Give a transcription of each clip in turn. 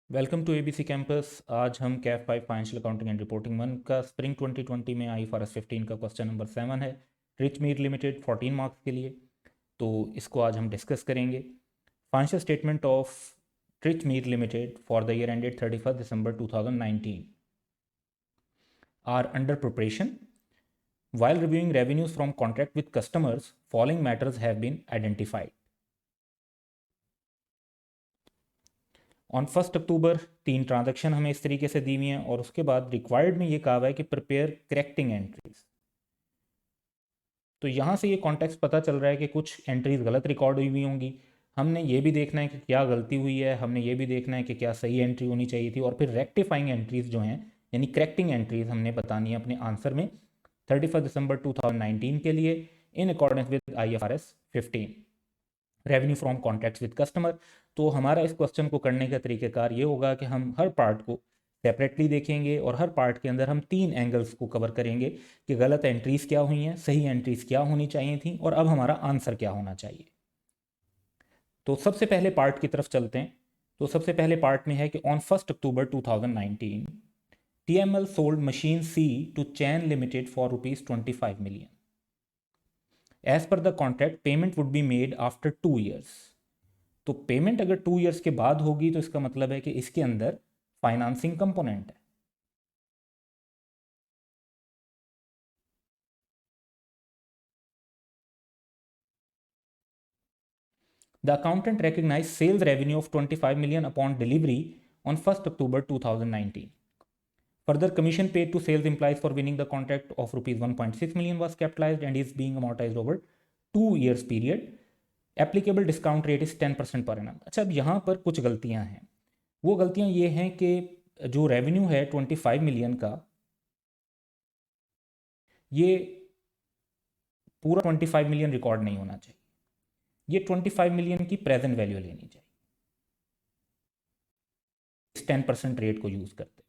Welcome to ABC campus. आज हम Kaif 5 financial accounting and reporting 1 का स्प्रिंग 2020 में IFRS 15 का क्वेश्चन नंबर 7 है। रिच मीट लिमिटेड 14 मार्क्स के लिए, तो इसको आज हम डिस्कस करेंगे। Financial statement of Rich Meat Limited for the year ended 31 December 2019 are under preparation. While reviewing revenues from contract with customers, following matters have been identified. On 1 October 3 transaction हमें इस तरीके से दी हुई हैं और उसके बाद रिक्वायर्ड में ये कहा हुआ है कि प्रिपेयर करेक्टिंग एंट्रीज। तो यहाँ से ये कॉन्टेक्स्ट पता चल रहा है कि कुछ एंट्रीज गलत रिकॉर्ड हुई होंगी। हमने ये भी देखना है कि क्या गलती हुई है, हमने ये भी देखना है कि क्या सही एंट्री होनी चाहिए थी, और फिर रेक्टिफाइंग एंट्रीज जो हैं यानी करेक्टिंग एंट्रीज हमने बतानी है अपने आंसर में 31 दिसंबर 2019 के लिए in accordance with IFRS 15 revenue from contracts with customer. तो हमारा इस क्वेश्चन को करने का तरीक़ाकार ये होगा कि हम हर पार्ट को सेपरेटली देखेंगे और हर पार्ट के अंदर हम 3 एंगल्स को कवर करेंगे कि गलत एंट्रीज़ क्या हुई हैं, सही एंट्रीज़ क्या होनी चाहिए थी, और अब हमारा आंसर क्या होना चाहिए। तो सबसे पहले पार्ट की तरफ चलते हैं। तो सबसे पहले पार्ट में है कि on 1 October 2019 TML sold machine C to Chain Limited for ₹25 million. As per the contract payment would be made after 2 years. तो पेमेंट अगर 2 years के बाद होगी तो इसका मतलब है कि इसके अंदर फाइनेंसिंग कंपोनेंट है। The accountant recognized sales revenue of 25 million upon delivery on 1 October 2019. Further, commission paid to sales employees for winning the contract of rupees 1.6 million was capitalized and is being amortized over 2 years period. Applicable discount rate is 10% per annum. अच्छा, अब यहाँ पर कुछ गलतियाँ हैं। वो गलतियाँ ये हैं कि जो रेवेन्यू है 25 मिलियन का, ये पूरा 25 मिलियन रिकॉर्ड नहीं होना चाहिए। ये 25 मिलियन की प्रेजेंट वैल्यू लेनी चाहिए इस 10% रेट को यूज़ करते हुए।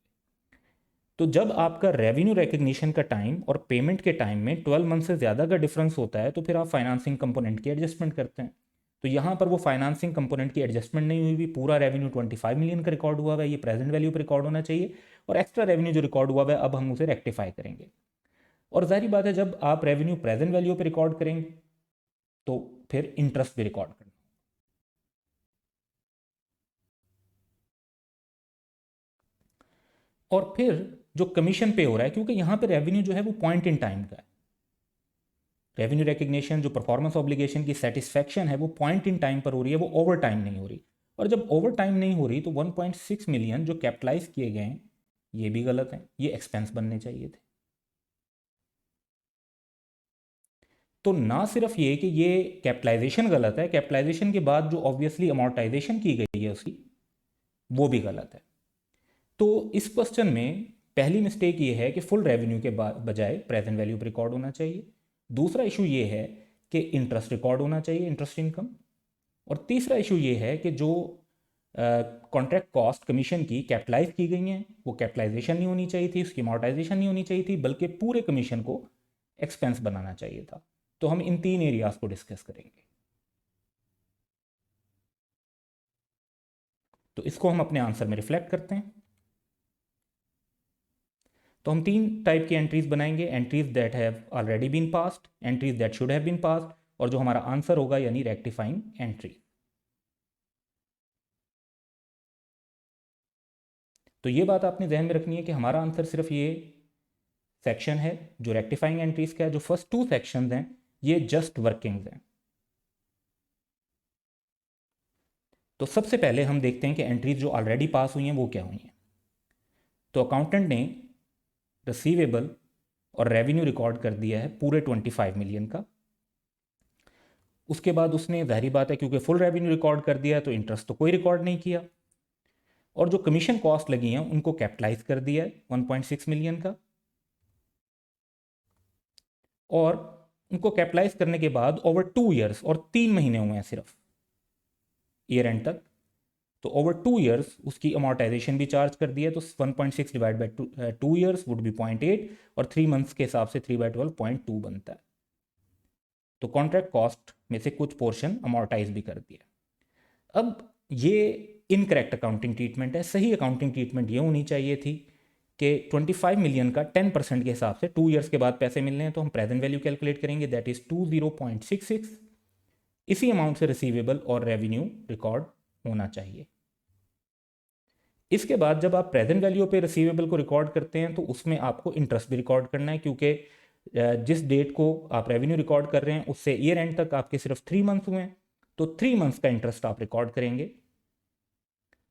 तो जब आपका रेवेन्यू रिकग्निशन का टाइम और पेमेंट के टाइम में 12 मंथ से ज़्यादा का डिफरेंस होता है तो फिर आप फाइनेंसिंग कंपोनेंट की एडजस्टमेंट करते हैं। तो यहाँ पर वो फाइनेंसिंग कंपोनेंट की एडजस्टमेंट नहीं हुई भी, पूरा रेवेन्यू 25 मिलियन का रिकॉर्ड हुआ है, ये प्रेजेंट वैल्यू पर रिकॉर्ड होना चाहिए, और एक्स्ट्रा रेवेन्यू जो रिकॉर्ड हुआ है अब हम उसे रेक्टिफाई करेंगे। और जाहिर बात है जब आप रेवेन्यू प्रेजेंट वैल्यू पे रिकॉर्ड करेंगे तो फिर इंटरेस्ट भी रिकॉर्ड करना। और फिर जो कमीशन पे हो रहा है, क्योंकि यहाँ पे रेवेन्यू जो है वो पॉइंट इन टाइम का है। रेवेन्यू रिकग्निशन जो परफॉर्मेंस ऑब्लिगेशन की सेटिस्फैक्शन है वो पॉइंट इन टाइम पर हो रही है, वो ओवर टाइम नहीं हो रही। और जब ओवर टाइम नहीं हो रही तो 1.6 मिलियन जो कैपिटलाइज किए गए हैं ये भी गलत हैं, ये एक्सपेंस बनने चाहिए थे। तो ना सिर्फ ये कि ये कैपिटलाइजेशन गलत है, कैपिटलाइजेशन के बाद जो ऑब्वियसली अमोर्टाइजेशन की गई है उसकी वो भी गलत है। तो इस क्वेश्चन में पहली मिस्टेक ये है कि फुल रेवेन्यू के बजाय प्रेजेंट वैल्यू पर रिकॉर्ड होना चाहिए। दूसरा इशू ये है कि इंटरेस्ट रिकॉर्ड होना चाहिए, इंटरेस्ट इनकम। और तीसरा इशू ये है कि जो कॉन्ट्रैक्ट कॉस्ट कमीशन की कैपिटलाइज की गई हैं वो कैपिटलाइजेशन नहीं होनी चाहिए थी, उसकी अमोर्टाइजेशन नहीं होनी चाहिए थी, बल्कि पूरे कमीशन को एक्सपेंस बनाना चाहिए था। तो हम इन 3 एरियाज को डिस्कस करेंगे। तो इसको हम अपने आंसर में रिफ्लेक्ट करते हैं। तो हम 3 टाइप की एंट्रीज बनाएंगे, entries that have already been passed, entries that should have been passed, और जो हमारा आंसर होगा यानी रेक्टिफाइंग एंट्री। तो ये बात आपने ध्यान में रखनी है कि हमारा आंसर सिर्फ ये सेक्शन है जो रेक्टिफाइंग एंट्रीज का है। जो फर्स्ट 2 सेक्शंस हैं ये जस्ट वर्किंग्स हैं। तो सबसे पहले हम देखते हैं कि एंट्रीज जो ऑलरेडी पास हुई हैं वो क्या हुई हैं। तो अकाउंटेंट ने रिसीवेबल और रेवेन्यू रिकॉर्ड कर दिया है पूरे 25 मिलियन का। उसके बाद उसने जाहिर बात है क्योंकि फुल रेवेन्यू रिकॉर्ड कर दिया है तो इंटरेस्ट तो कोई रिकॉर्ड नहीं किया, और जो कमीशन कॉस्ट लगी हैं उनको कैपिटलाइज कर दिया है 1.6 मिलियन का। और उनको कैपिटलाइज करने के बाद ओवर 2 years और 3 महीने हुए हैं सिर्फ ईयर एंड तक, तो ओवर 2 years उसकी अमोर्टाइजेशन भी चार्ज कर दिया। तो 1.6 divide by 2 years would be 0.8, और 3 मंथ्स के हिसाब से 3/12 0.2 बनता है। तो कॉन्ट्रैक्ट कॉस्ट में से कुछ पोर्शन अमोर्टाइज भी कर दिया। अब ये इनकरेक्ट अकाउंटिंग ट्रीटमेंट है। सही अकाउंटिंग ट्रीटमेंट ये होनी चाहिए थी कि 25 मिलियन का 10% के हिसाब से 2 ईयर्स के बाद पैसे मिलने हैं तो हम प्रेजेंट वैल्यू कैलकुलेट करेंगे, दैट इज 20.66। इसी अमाउंट से रिसीवेबल और रेवेन्यू रिकॉर्ड होना चाहिए। इसके बाद जब आप प्रेजेंट वैल्यू पे रिसीवेबल को रिकॉर्ड करते हैं तो उसमें आपको इंटरेस्ट भी रिकॉर्ड करना है, क्योंकि जिस डेट को आप रेवेन्यू रिकॉर्ड कर रहे हैं उससे ईयर एंड तक आपके सिर्फ 3 मंथ्स हुए हैं, तो 3 मंथ्स का इंटरेस्ट आप रिकॉर्ड करेंगे।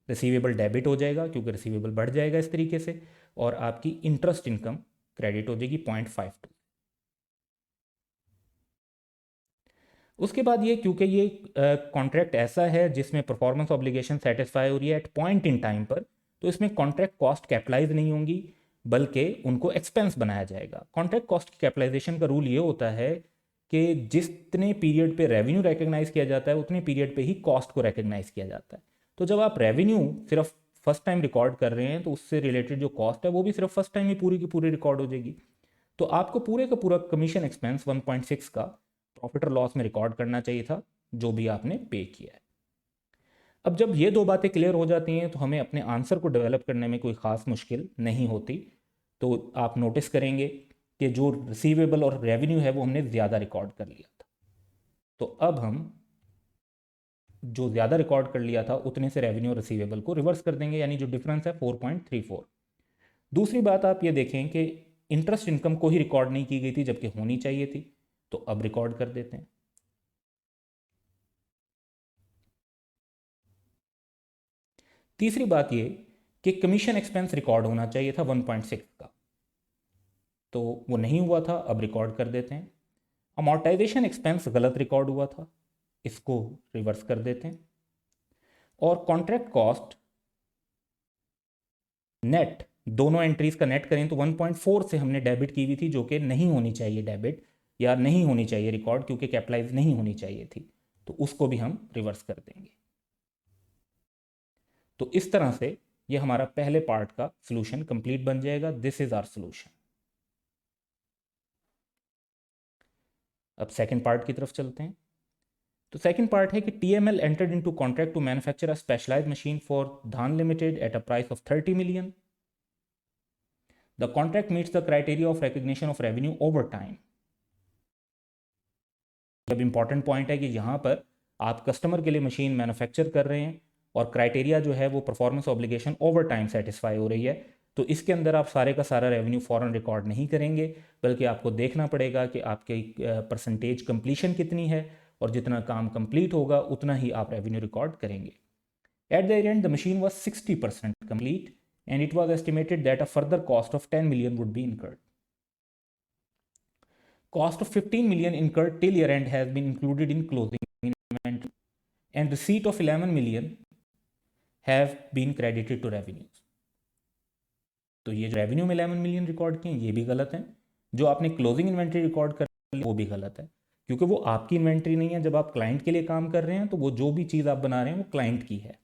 रिसीवेबल डेबिट हो जाएगा क्योंकि रिसीवेबल बढ़ जाएगा इस तरीके से, और आपकी इंटरेस्ट इनकम क्रेडिट हो जाएगी 0.52। उसके बाद ये, क्योंकि ये कॉन्ट्रैक्ट ऐसा है जिसमें परफॉर्मेंस ऑब्लिगेशन सेटिस्फाई हो रही है एट पॉइंट इन टाइम पर, तो इसमें कॉन्ट्रैक्ट कॉस्ट कैपिटलाइज नहीं होंगी बल्कि उनको एक्सपेंस बनाया जाएगा। कॉन्ट्रैक्ट कॉस्ट की कैपिटलाइजेशन का रूल ये होता है कि जितने पीरियड पे रेवेन्यू रिकग्नाइज किया जाता है उतने पीरियड पे ही कॉस्ट को रिकग्नाइज किया जाता है। तो जब आप रेवेन्यू सिर्फ फर्स्ट टाइम रिकॉर्ड कर रहे हैं तो उससे रिलेटेड जो कॉस्ट है वो भी सिर्फ फर्स्ट टाइम ही पूरी की पूरी रिकॉर्ड हो जाएगी। तो आपको पूरे का पूरा कमीशन एक्सपेंस 1.6 का प्रॉफिट और लॉस में रिकॉर्ड करना चाहिए था जो भी आपने पे किया है। अब जब ये दो बातें क्लियर हो जाती हैं तो हमें अपने आंसर को डेवलप करने में कोई ख़ास मुश्किल नहीं होती। तो आप नोटिस करेंगे कि जो रिसीवेबल और रेवेन्यू है वो हमने ज़्यादा रिकॉर्ड कर लिया था, तो अब हम जो ज़्यादा रिकॉर्ड कर लिया था उतने से रेवेन्यू और रिसीवेबल को रिवर्स कर देंगे, यानी जो डिफरेंस है 4.34। दूसरी बात आप ये देखें कि इंटरेस्ट इनकम को ही रिकॉर्ड नहीं की गई थी जबकि होनी चाहिए थी, तो अब रिकॉर्ड कर देते हैं। तीसरी बात ये कि कमीशन एक्सपेंस रिकॉर्ड होना चाहिए था 1.6 का, तो वो नहीं हुआ था, अब रिकॉर्ड कर देते हैं। अमॉर्टाइजेशन एक्सपेंस गलत रिकॉर्ड हुआ था, इसको रिवर्स कर देते हैं। और कॉन्ट्रैक्ट कॉस्ट नेट, दोनों एंट्रीज का नेट करें तो 1.4 से हमने डेबिट की हुई थी जो कि नहीं होनी चाहिए डेबिट, या नहीं होनी चाहिए रिकॉर्ड, क्योंकि कैपिटलाइज नहीं होनी चाहिए थी, तो उसको भी हम रिवर्स कर देंगे। तो इस तरह से ये हमारा पहले पार्ट का सॉल्यूशन कंप्लीट बन जाएगा। This is our solution. अब सेकंड पार्ट की तरफ चलते हैं। तो सेकंड पार्ट है कि TML entered into contract to manufacture a specialised machine for Dhan limited at a price of 30 million. The contract meets the criteria of recognition of revenue over time. अब important point है कि यहाँ पर आप customer के लिए मशीन मैन्युफैक्चर कर रहे हैं और क्राइटेरिया जो है वो performance obligation over time satisfy हो रही है, तो इसके अंदर आप सारे का सारा रेवेन्यू फ़ौरन रिकॉर्ड नहीं करेंगे, बल्कि आपको देखना पड़ेगा कि आपके परसेंटेज कंप्लीशन कितनी है, और जितना काम कंप्लीट होगा उतना ही आप रेवेन्यू रिकॉर्ड करेंगे। At the end the machine was 60% complete and it was estimated that a further cost of 10 million would be incurred. Cost of 15 million incurred till year end has been included in closing inventory, and receipt of 11 million have been credited to revenues. तो ये जो revenue में 11 million record किए ये भी गलत है, जो आपने क्लोजिंग इन्वेंट्री रिकॉर्ड कर ली वो भी गलत है, क्योंकि वो आपकी इन्वेंट्री नहीं है। जब आप क्लाइंट के लिए काम कर रहे हैं तो वो जो भी चीज़ आप बना रहे हैं वो क्लाइंट की है,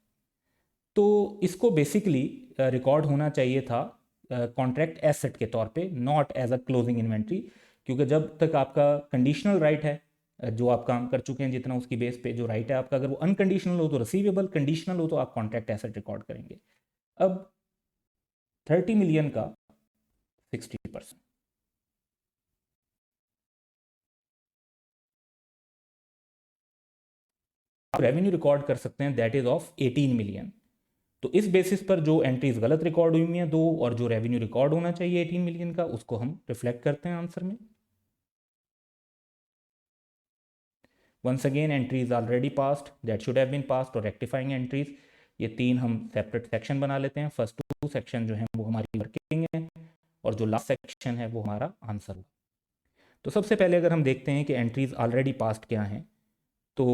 तो इसको बेसिकली रिकॉर्ड होना चाहिए था कॉन्ट्रैक्ट एसेट के तौर पे, not as a closing inventory, क्योंकि जब तक आपका कंडीशनल राइट है, जो आप काम कर चुके हैं जितना उसकी बेस पे जो राइट है आपका, अगर वो अनकंडीशनल हो तो रिसीवेबल, कंडीशनल हो तो आप कॉन्ट्रैक्ट एसेट रिकॉर्ड करेंगे। अब 30 मिलियन का 60%, आप रेवेन्यू रिकॉर्ड कर सकते हैं दैट इज ऑफ 18 मिलियन। तो इस बेसिस पर जो एंट्रीज गलत रिकॉर्ड हुई हैं दो, और जो रेवेन्यू रिकॉर्ड होना चाहिए 18 मिलियन का, उसको हम रिफ्लेक्ट करते हैं आंसर में। Once again entries already passed that should have been passed, और rectifying entries, ये तीन हम सेपरेट सेक्शन बना लेते हैं। फर्स्ट 2 सेक्शन जो है वो हमारी वर्किंग है, और जो लास्ट सेक्शन है वो हमारा आंसर होगा। तो सबसे पहले अगर हम देखते हैं कि एंट्रीज ऑलरेडी पास्ड क्या हैं, तो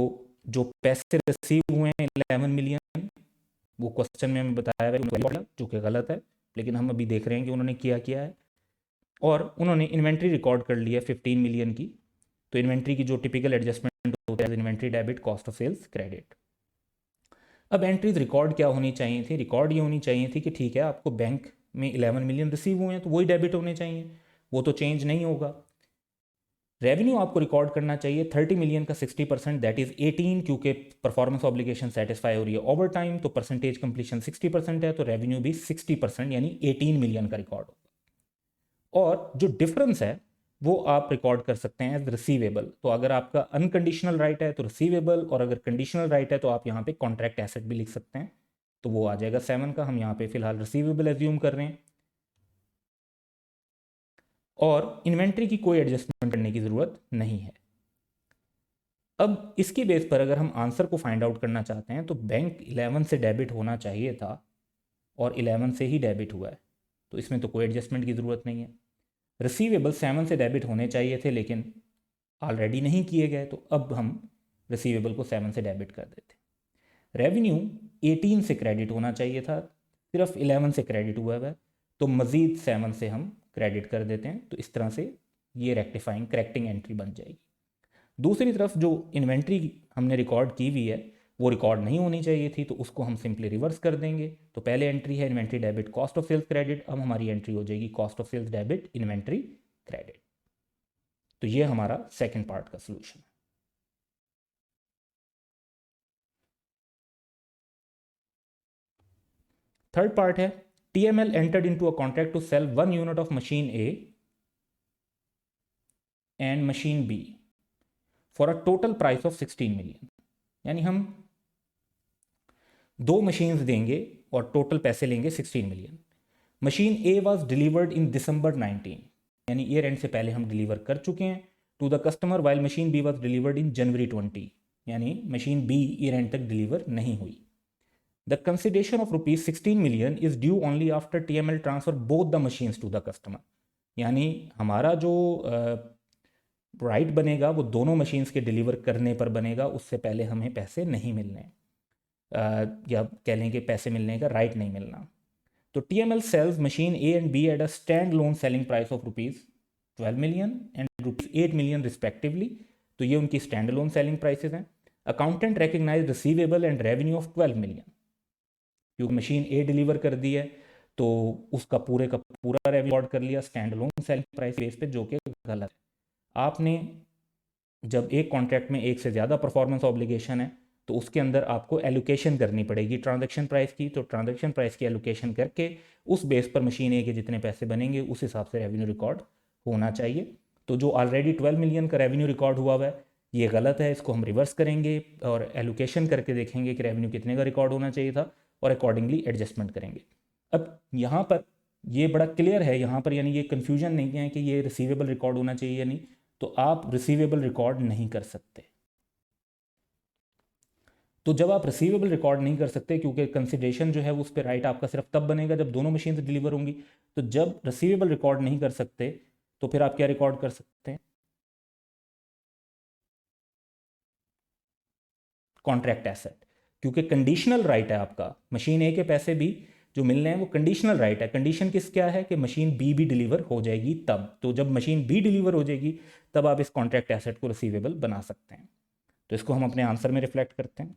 जो पैसे रिसीव हुए हैं 11 मिलियन, वो क्वेश्चन में हमें बताया है जो कि गलत है, लेकिन हम अभी देख रहे हैं कि उन्होंने किया है। और उन्होंने इन्वेंट्री रिकॉर्ड कर ली है 15 मिलियन की, तो इन्वेंट्री की जो टिपिकल एडजस्टमेंट होता है inventory debit cost of sales credit. अब एंट्रीज रिकॉर्ड क्या होनी चाहिए थी? रिकॉर्ड ये होनी चाहिए थी कि ठीक है आपको बैंक में 11 मिलियन रिसीव हुए हैं तो वही डेबिट होने चाहिए, वो तो चेंज नहीं होगा। रेवेन्यू आपको रिकॉर्ड करना चाहिए 30 मिलियन का 60%, दैट इज 18, क्योंकि परफॉर्मेंस ऑब्लिगेशन सेटिस्फाई हो रही है ओवर टाइम, तो परसेंटेज कंप्लीशन 60% है, तो रेवेन्यू भी 60% यानी 18 मिलियन का रिकॉर्ड होगा। और जो डिफरेंस है वो आप रिकॉर्ड कर सकते हैं एज रिसीवेबल। तो अगर आपका अनकंडीशनल राइट है तो रिसीवेबल, और अगर कंडीशनल राइट है तो आप यहाँ पे कॉन्ट्रैक्ट एसेट भी लिख सकते हैं, तो वो आ जाएगा 7 का। हम यहाँ पे फिलहाल रिसीवेबल एज्यूम कर रहे हैं, और इन्वेंट्री की कोई एडजस्टमेंट करने की ज़रूरत नहीं है। अब इसकी बेस पर अगर हम आंसर को फाइंड आउट करना चाहते हैं, तो बैंक 11 से डेबिट होना चाहिए था और 11 से ही डेबिट हुआ है, तो इसमें तो कोई एडजस्टमेंट की ज़रूरत नहीं है। रिसीवेबल 7 से डेबिट होने चाहिए थे लेकिन ऑलरेडी नहीं किए गए, तो अब हम रिसीवेबल को 7 से डेबिट कर देते हैं। रेवेन्यू 18 से क्रेडिट होना चाहिए था, सिर्फ 11 से क्रेडिट हुआ है, तो मज़ीद 7 से हम क्रेडिट कर देते हैं। तो इस तरह से ये रेक्टिफाइंग करेक्टिंग एंट्री बन जाएगी। दूसरी तरफ जो इन्वेंट्री हमने रिकॉर्ड की हुई है वो रिकॉर्ड नहीं होनी चाहिए थी, तो उसको हम सिंपली रिवर्स कर देंगे। तो पहले एंट्री है inventory debit cost of sales credit, अब हमारी एंट्री हो जाएगी cost of sales debit inventory credit. तो ये हमारा सेकंड पार्ट का सोल्यूशन है। थर्ड पार्ट है TML entered into a contract to sell 1 unit of machine A and machine B for a total price of 16 million। यानी हम दो machines देंगे और टोटल पैसे लेंगे 16 million. Machine A was delivered in December 19, यानी year and से पहले हम डिलीवर कर चुके हैं to the customer, while machine B was delivered in January 20, यानी मशीन बी ईयर एंड तक डिलीवर नहीं हुई। The consideration of rupees 16 million is due only after TML transfer both the machines to the customer. यानी हमारा जो right बनेगा वो दोनों मशीन्स के डिलीवर करने पर बनेगा, उससे पहले हमें पैसे नहीं मिलने, या कह लें कि पैसे मिलने का राइट नहीं मिलना। तो TML sells machine A and B at a stand-alone selling price of rupees 12 million and rupees 8 million respectively। तो ये उनकी स्टैंड अलोन सेलिंग प्राइसेस हैं। Accountant recognise receivable and revenue of 12 million, क्योंकि मशीन ए डिलीवर कर दी है तो उसका पूरे का पूरा रेवेन्यू कर लिया stand alone selling price base पे, जो कि गलत है। आपने जब एक कॉन्ट्रैक्ट में एक से ज़्यादा परफॉर्मेंस ऑब्लिगेशन है तो उसके अंदर आपको एलोकेशन करनी पड़ेगी ट्रांजैक्शन प्राइस की। तो ट्रांजैक्शन प्राइस की एलोकेशन करके उस बेस पर मशीन ए के जितने पैसे बनेंगे उस हिसाब से रेवेन्यू रिकॉर्ड होना चाहिए। तो जो ऑलरेडी 12 मिलियन का रेवेन्यू रिकॉर्ड हुआ हुआ है ये गलत है, इसको हम रिवर्स करेंगे और एलोकेशन करके देखेंगे कि रेवेन्यू कितने का रिकॉर्ड होना चाहिए था और अकॉर्डिंगली एडजस्टमेंट करेंगे। अब यहाँ पर ये बड़ा क्लियर है, यहाँ पर यानी ये कन्फ्यूजन नहीं है कि ये रिसीवेबल रिकॉर्ड होना चाहिए या नहीं, तो आप रिसीवेबल रिकॉर्ड नहीं कर सकते। तो जब आप रिसीवेबल रिकॉर्ड नहीं कर सकते, क्योंकि कंसिडरेशन जो है उस पर राइट आपका सिर्फ तब बनेगा जब दोनों मशीन से डिलीवर होंगी, तो जब रिसीवेबल रिकॉर्ड नहीं कर सकते तो फिर आप क्या रिकॉर्ड कर सकते हैं? कॉन्ट्रैक्ट एसेट, क्योंकि कंडीशनल राइट है आपका, मशीन ए के पैसे भी जो मिलने हैं वो कंडीशनल राइट है। कंडीशन किस क्या है कि मशीन बी भी डिलीवर हो जाएगी तब, तो जब मशीन बी डिलीवर हो जाएगी तब आप इस कॉन्ट्रैक्ट एसेट को रिसीवेबल बना सकते हैं। तो इसको हम अपने आंसर में रिफ्लेक्ट करते हैं।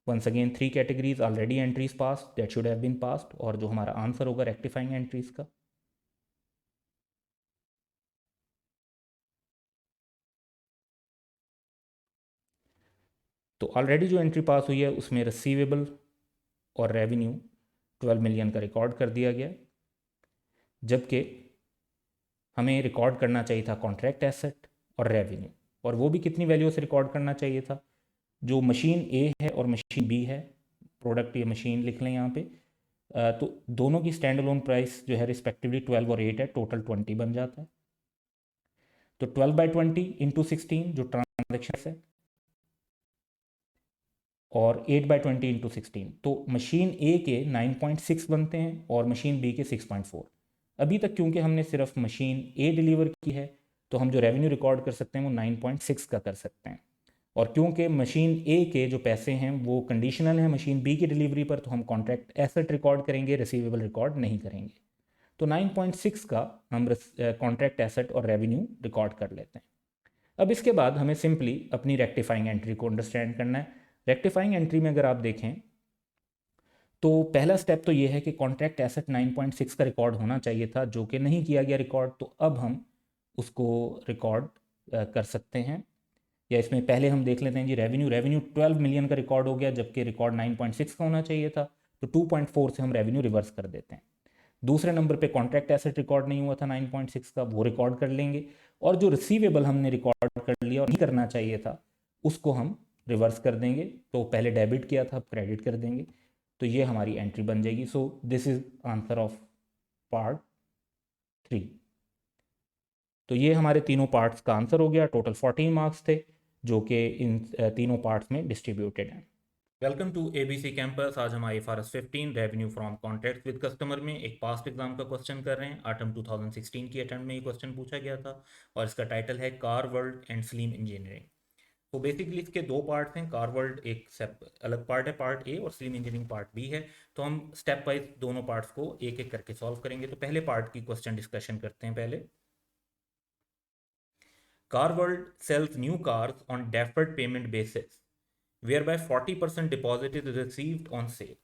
Once again 3 categories already entries pass that should have been passed, और जो हमारा आंसर होगा रेक्टिफाइंग एंट्रीज का। तो ऑलरेडी जो एंट्री पास हुई है उसमें रिसीवेबल और रेवेन्यू 12 मिलियन का रिकॉर्ड कर दिया गया, जबकि हमें रिकॉर्ड करना चाहिए था कॉन्ट्रैक्ट एसेट और रेवेन्यू, और वो भी कितनी वैल्यू से रिकॉर्ड करना चाहिए था? जो मशीन ए है और मशीन बी है, प्रोडक्ट या मशीन लिख लें यहाँ पे, तो दोनों की स्टैंड अलोन प्राइस जो है रिस्पेक्टिवली 12 और 8 है, टोटल 20 बन जाता है। तो 12/20 इंटू 16 जो ट्रांजेक्शन है, और 8/20 इंटू 16, तो मशीन ए के 9.6 बनते हैं और मशीन बी के 6.4। अभी तक क्योंकि हमने सिर्फ मशीन ए डिलीवर की है तो हम जो रेवेन्यू रिकॉर्ड कर सकते हैं वो 9.6 का कर सकते हैं, और क्योंकि मशीन ए के जो पैसे हैं वो कंडीशनल हैं मशीन बी की डिलीवरी पर, तो हम कॉन्ट्रैक्ट एसेट रिकॉर्ड करेंगे, रिसीवेबल रिकॉर्ड नहीं करेंगे। तो 9.6 का हम कॉन्ट्रैक्ट एसेट और रेवेन्यू रिकॉर्ड कर लेते हैं। अब इसके बाद हमें सिंपली अपनी रेक्टिफाइंग एंट्री को अंडरस्टैंड करना है। रेक्टिफाइंग एंट्री में अगर आप देखें तो पहला स्टेप तो ये है कि कॉन्ट्रैक्ट एसेट 9.6 का रिकॉर्ड होना चाहिए था, जो कि नहीं किया गया रिकॉर्ड, तो अब हम उसको रिकॉर्ड कर सकते हैं। या इसमें पहले हम देख लेते हैं जी, रेवेन्यू रेवेन्यू 12 मिलियन का रिकॉर्ड हो गया, जबकि रिकॉर्ड 9.6 का होना चाहिए था, तो 2.4 से हम रेवेन्यू रिवर्स कर देते हैं। दूसरे नंबर पे कॉन्ट्रैक्ट एसेट रिकॉर्ड नहीं हुआ था 9.6 का, वो रिकॉर्ड कर लेंगे। और जो रिसीवेबल हमने रिकॉर्ड कर लिया और नहीं करना चाहिए था, उसको हम रिवर्स कर देंगे। तो पहले डेबिट किया था, अब क्रेडिट कर देंगे। तो ये हमारी एंट्री बन जाएगी। So this is answer of part 3। तो ये हमारे तीनों पार्ट्स का आंसर हो गया। टोटल 14 मार्क्स थे, जो कि इन तीनों पार्ट्स में डिस्ट्रीब्यूटेड हैं। Welcome to ABC campus. आज हम IFRS 15 revenue from contract with customer में एक पास्ट एग्जाम का क्वेश्चन कर रहे हैं। ऑटम 2016 की अटेम्प्ट में ये क्वेश्चन पूछा गया था और इसका टाइटल है car world and slim engineering. तो बेसिकली इसके दो पार्ट्स हैं। कार वर्ल्ड एक अलग पार्ट है, पार्ट ए, और स्लीम इंजीनियरिंग पार्ट बी है। तो हम स्टेप वाइज दोनों पार्ट्स को एक एक करके सॉल्व करेंगे। तो पहले पार्ट की क्वेश्चन डिस्कशन करते हैं पहले। Car world sells new cars on deferred payment basis, whereby 40% deposit is received on sale,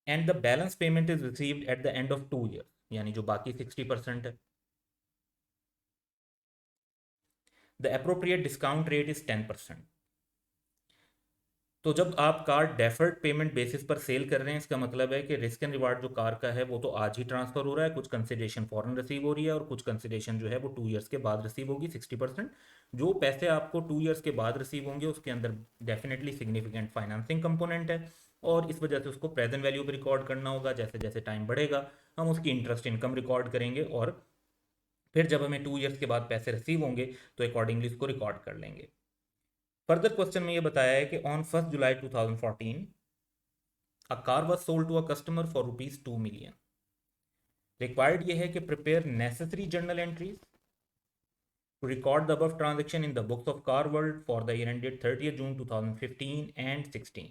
and the balance payment is received at the end of 2 years, यानी जो बाकी 60% है। The appropriate discount rate is 10%। तो जब आप car deferred payment basis पर cell कर रहे हैं, इसका मतलब है कि रिस्क एंड रिवार्ड जो कार का है वो तो आज ही ट्रांसफर हो रहा है, कुछ कंसिडरेशन फॉरन रिसीव हो रही है और कुछ कंसिडरेशन जो है वो 2 ईयर्स के बाद रिसीव होगी 60%। जो पैसे आपको 2 ईयर्स के बाद रिसीव होंगे उसके अंदर डेफिनेटली सिग्निफिकेंट फाइनेंसिंग कंपोनेंट है, और इस वजह से उसको प्रेजेंट वैल्यू पर रिकॉर्ड करना होगा। जैसे जैसे टाइम बढ़ेगा हम उसकी इंटरेस्ट इनकम रिकॉर्ड करेंगे, और फिर जब हमें 2 ईयर्स के बाद पैसे रिसीव होंगे तो अकॉर्डिंगली उसको रिकॉर्ड कर लेंगे। फर्दर क्वेश्चन में ये बताया है कि on 1 July 2014 a car was sold to a customer for rupees 2 million। Required ये है कि prepare necessary journal entries to record the above transaction in the books of car world for the year ended 30th June 2015 and 16।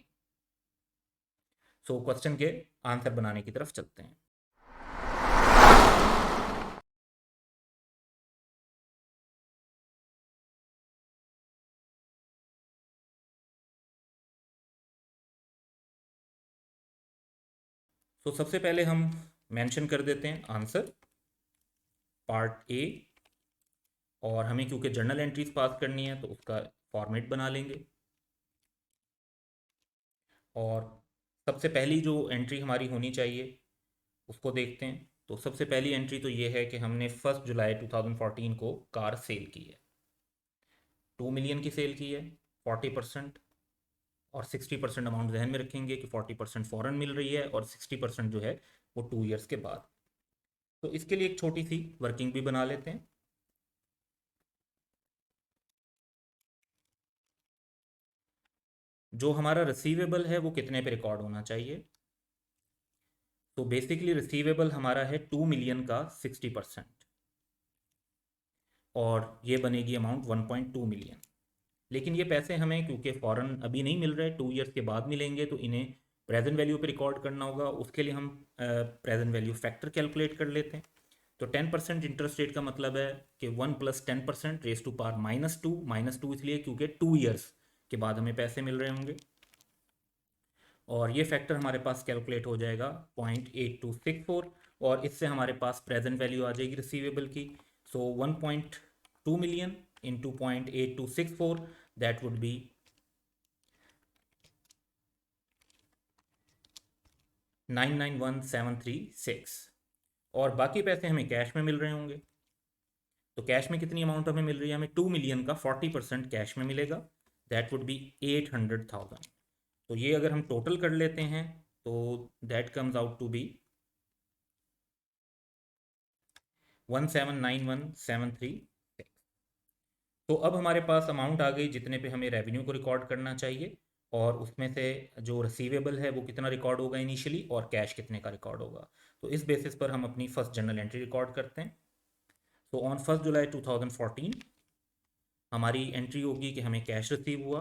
So question के answer बनाने की तरफ चलते हैं। तो सबसे पहले हम मेंशन कर देते हैं आंसर पार्ट ए, और हमें क्योंकि जर्नल एंट्रीज पास करनी है तो उसका फॉर्मेट बना लेंगे। और सबसे पहली जो एंट्री हमारी होनी चाहिए उसको देखते हैं। तो सबसे पहली एंट्री तो ये है कि हमने 1 जुलाई 2014 को कार सेल की है, 2 मिलियन की सेल की है, 40%, और 60% अमाउंट जहन में रखेंगे कि 40% फ़ौरन मिल रही है और 60% जो है वो 2 ईयर्स के बाद। तो इसके लिए एक छोटी सी वर्किंग भी बना लेते हैं। जो हमारा रिसीवेबल है वो कितने पे रिकॉर्ड होना चाहिए। तो बेसिकली रिसीवेबल हमारा है 2 मिलियन का 60%, और ये बनेगी अमाउंट 1.2 मिलियन। लेकिन ये पैसे हमें क्योंकि फ़ौरन अभी नहीं मिल रहे, 2 ईयर्स के बाद मिलेंगे, तो इन्हें प्रेजेंट वैल्यू पे रिकॉर्ड करना होगा। उसके लिए हम प्रेजेंट वैल्यू फैक्टर कैलकुलेट कर लेते हैं। तो 10% इंटरेस्ट रेट का मतलब है कि 1 + 10% रेस टू पावर -2। -2 इसलिए क्योंकि 2 ईयर्स के बाद हमें पैसे मिल रहे होंगे, और ये फैक्टर हमारे पास कैलकुलेट हो जाएगा 0.8264, और इससे हमारे पास प्रेजेंट वैल्यू आ जाएगी रिसीवेबल की। सो 1.2 million into 0.8264, that would be 991736, और बाकी पैसे हमें कैश में मिल रहे होंगे। तो कैश में कितनी अमाउंट हमें मिल रही है, हमें 2 मिलियन का 40% कैश में मिलेगा, दैट वुड बी 800,000। तो ये अगर हम टोटल कर लेते हैं तो that comes out to be 1791736। तो अब हमारे पास अमाउंट आ गई जितने पे हमें रेवेन्यू को रिकॉर्ड करना चाहिए, और उसमें से जो रिसीवेबल है वो कितना रिकॉर्ड होगा इनिशियली, और कैश कितने का रिकॉर्ड होगा। तो इस बेसिस पर हम अपनी फर्स्ट जर्नल एंट्री रिकॉर्ड करते हैं। तो ऑन 1 जुलाई 2014 हमारी एंट्री होगी कि हमें कैश रिसीव हुआ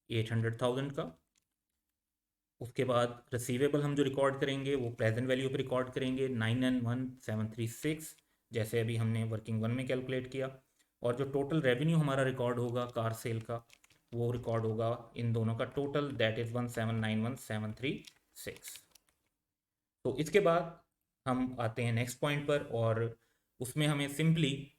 800,000 का। उसके बाद रिसीवेबल हम जो रिकॉर्ड करेंगे वो प्रेजेंट वैल्यू पे रिकॉर्ड करेंगे 991736, जैसे अभी हमने वर्किंग वन में कैलकुलेट किया। और जो टोटल रेवेन्यू हमारा रिकॉर्ड होगा कार सेल का वो रिकॉर्ड होगा इन दोनों का टोटल, दैट इज़ 1791736। तो इसके बाद हम आते हैं नेक्स्ट पॉइंट पर, और उसमें हमें सिंपली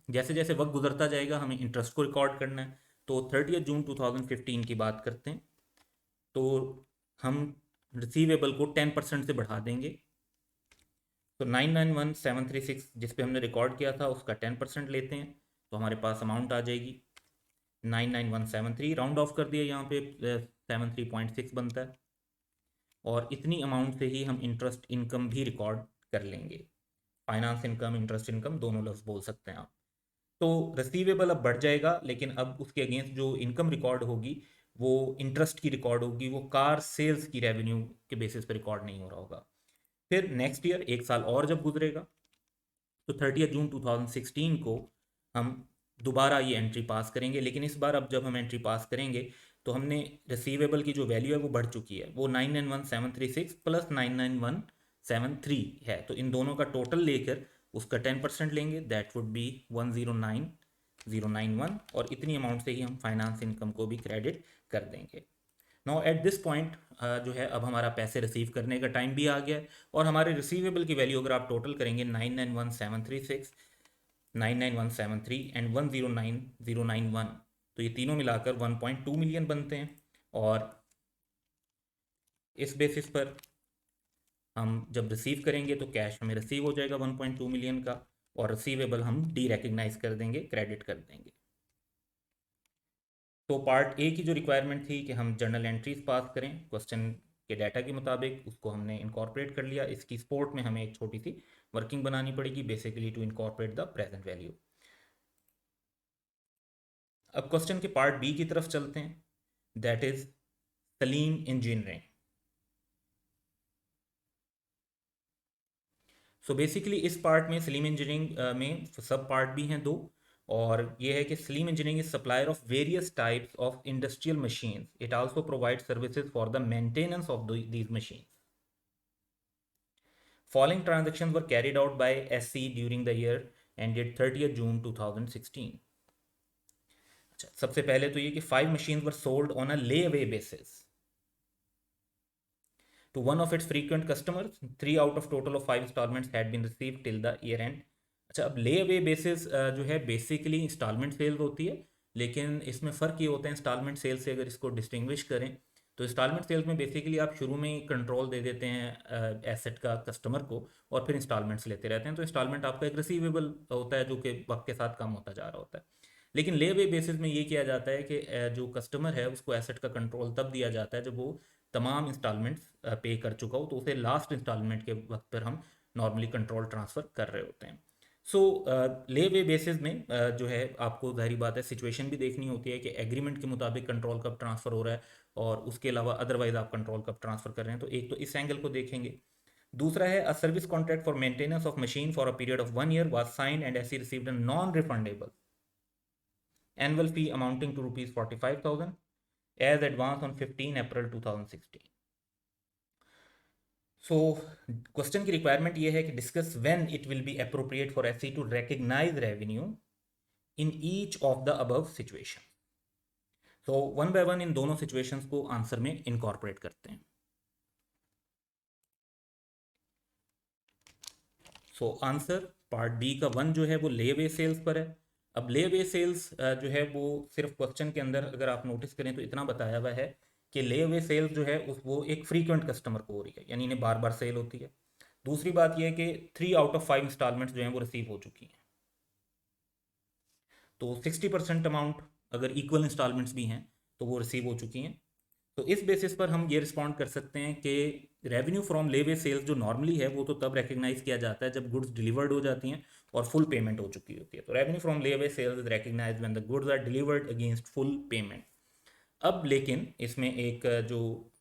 जैसे जैसे वक्त गुजरता जाएगा हमें इंटरेस्ट को रिकॉर्ड करना है। तो 30 जून 2015 की बात करते हैं। तो हम रिसीवेबल को 10% से बढ़ा देंगे। तो 991736 जिस पे हमने रिकॉर्ड किया था उसका 10% लेते हैं, तो हमारे पास अमाउंट आ जाएगी 99173। राउंड ऑफ कर दिया, यहाँ पे 73.6 बनता है, और इतनी अमाउंट से ही हम इंटरेस्ट इनकम भी रिकॉर्ड कर लेंगे। फाइनेंस इनकम, इंटरेस्ट इनकम दोनों लफ्ज़ बोल सकते हैं आप। तो रिसीवेबल अब बढ़ जाएगा, लेकिन अब उसके अगेंस्ट जो इनकम रिकॉर्ड होगी वो इंटरेस्ट की रिकॉर्ड होगी, वो कार सेल्स की रेवेन्यू के बेसिस पे रिकॉर्ड नहीं हो रहा होगा। फिर नेक्स्ट ईयर, एक साल और जब गुजरेगा, तो 30 जून 2016 को हम दोबारा ये एंट्री पास करेंगे। लेकिन इस बार अब जब हम एंट्री पास करेंगे तो हमने रिसीवेबल की जो वैल्यू है वो बढ़ चुकी है, वो 991736 प्लस 99173 है। तो इन दोनों का टोटल लेकर उसका 10% लेंगे, दैट वुड बी 109091, और इतनी अमाउंट से ही हम फाइनेंस इनकम को भी क्रेडिट कर देंगे। नाउ एट दिस पॉइंट जो है अब हमारा पैसे रिसीव करने का टाइम भी आ गया है, और हमारे रिसीवेबल की वैल्यू अगर आप टोटल करेंगे 991736, 99173 एंड 109091, तो ये तीनों मिलाकर 1.2 मिलियन बनते हैं। और इस बेसिस पर हम जब रिसीव करेंगे तो कैश हमें रिसीव हो जाएगा 1.2 मिलियन का, और रिसीवेबल हम डी रेकग्नाइज कर देंगे, क्रेडिट कर देंगे। तो पार्ट ए की जो रिक्वायरमेंट थी कि हम जर्नल एंट्रीज पास करें क्वेश्चन के डाटा के मुताबिक, उसको हमने इनकॉर्पोरेट कर लिया। इसकी सपोर्ट में हमें एक छोटी सी वर्किंग बनानी पड़ेगी, basically to incorporate the present value. अब क्वेश्चन के पार्ट बी की तरफ चलते हैं, that is Salim engineering. So basically इस पार्ट में सलीम इंजीनियरिंग में सब पार्ट भी हैं दो, और ये है कि Salim engineering is supplier of various types of industrial machines. It also provide services for the maintenance of these machines. Following transactions were carried out by SC during the year ended 30th June 2016. अच्छा, सबसे पहले तो ये कि 5 machines were sold on a layaway basis to one of its frequent customers. 3 out of total of 5 installments had been received till the year end. अच्छा, अब ले away basis जो है बेसिकली इंस्टॉलमेंट सेल्स होती है, लेकिन इसमें फ़र्क ये होता है इंस्टॉलमेंट सेल से अगर इसको डिस्टिंग्विश करें तो इंस्टॉलमेंट सेल्स में बेसिकली आप शुरू में ही कंट्रोल दे देते हैं एसेट का कस्टमर को, और फिर इंस्टॉलमेंट्स लेते रहते हैं। तो इंस्टॉलमेंट आपका एक रिसीवेबल होता है जो कि वक्त के साथ कम होता जा रहा होता है। लेकिन ले अवे बेसिस में ये किया जाता है कि जो कस्टमर है उसको एसेट का कंट्रोल तब दिया जाता है जब वो तमाम इंस्टॉलमेंट्स पे कर चुका हो, तो उसे लास्ट इंस्टॉलमेंट के वक्त पर हम नॉर्मली कंट्रोल ट्रांसफ़र कर रहे होते हैं। सो ले वे बेसिस में जो है आपको जाहिर बात है सिचुएशन भी देखनी होती है कि एग्रीमेंट के मुताबिक कंट्रोल कब ट्रांसफ़र हो रहा है, और उसके अलावा अदरवाइज आप कंट्रोल कब ट्रांसफ़र कर रहे हैं। तो एक तो इस एंगल को देखेंगे। दूसरा है a service contract for maintenance of machine for a period of 1 year was signed and AC received a non refundable annual fee amounting to rupees 45,000 as advance on 15 April 2016. So question की requirement ये है कि discuss when it will be appropriate for SC to recognise revenue in each of the above situation. So one by one in दोनों situations को answer में incorporate करते हैं। So answer part B का 1 जो है वो ले अवे सेल्स पर है। अब ले अवे सेल्स जो है वो सिर्फ क्वेश्चन के अंदर अगर आप नोटिस करें तो इतना बताया हुआ है कि ले अवे सेल्स जो है उस वो एक फ्रीक्वेंट कस्टमर को हो रही है, यानी इन्हें बार बार सेल होती है। दूसरी बात यह है कि 3 आउट ऑफ 5 इंस्टॉलमेंट्स जो हैं वो रिसीव हो चुकी हैं। तो 60% अमाउंट अगर इक्वल इंस्टॉलमेंट्स भी हैं तो वो रिसीव हो चुकी हैं। तो इस बेसिस पर हम ये रिस्पॉन्ड कर सकते हैं कि रेवेन्यू फ्रॉम लेवे सेल्स जो नॉर्मली है वो तो तब रिकग्नाइज किया जाता है जब गुड्स डिलीवर्ड हो जाती हैं और फुल पेमेंट हो चुकी होती है। तो revenue from layaway sales is recognised when the goods are delivered against full payment. अब लेकिन इसमें एक जो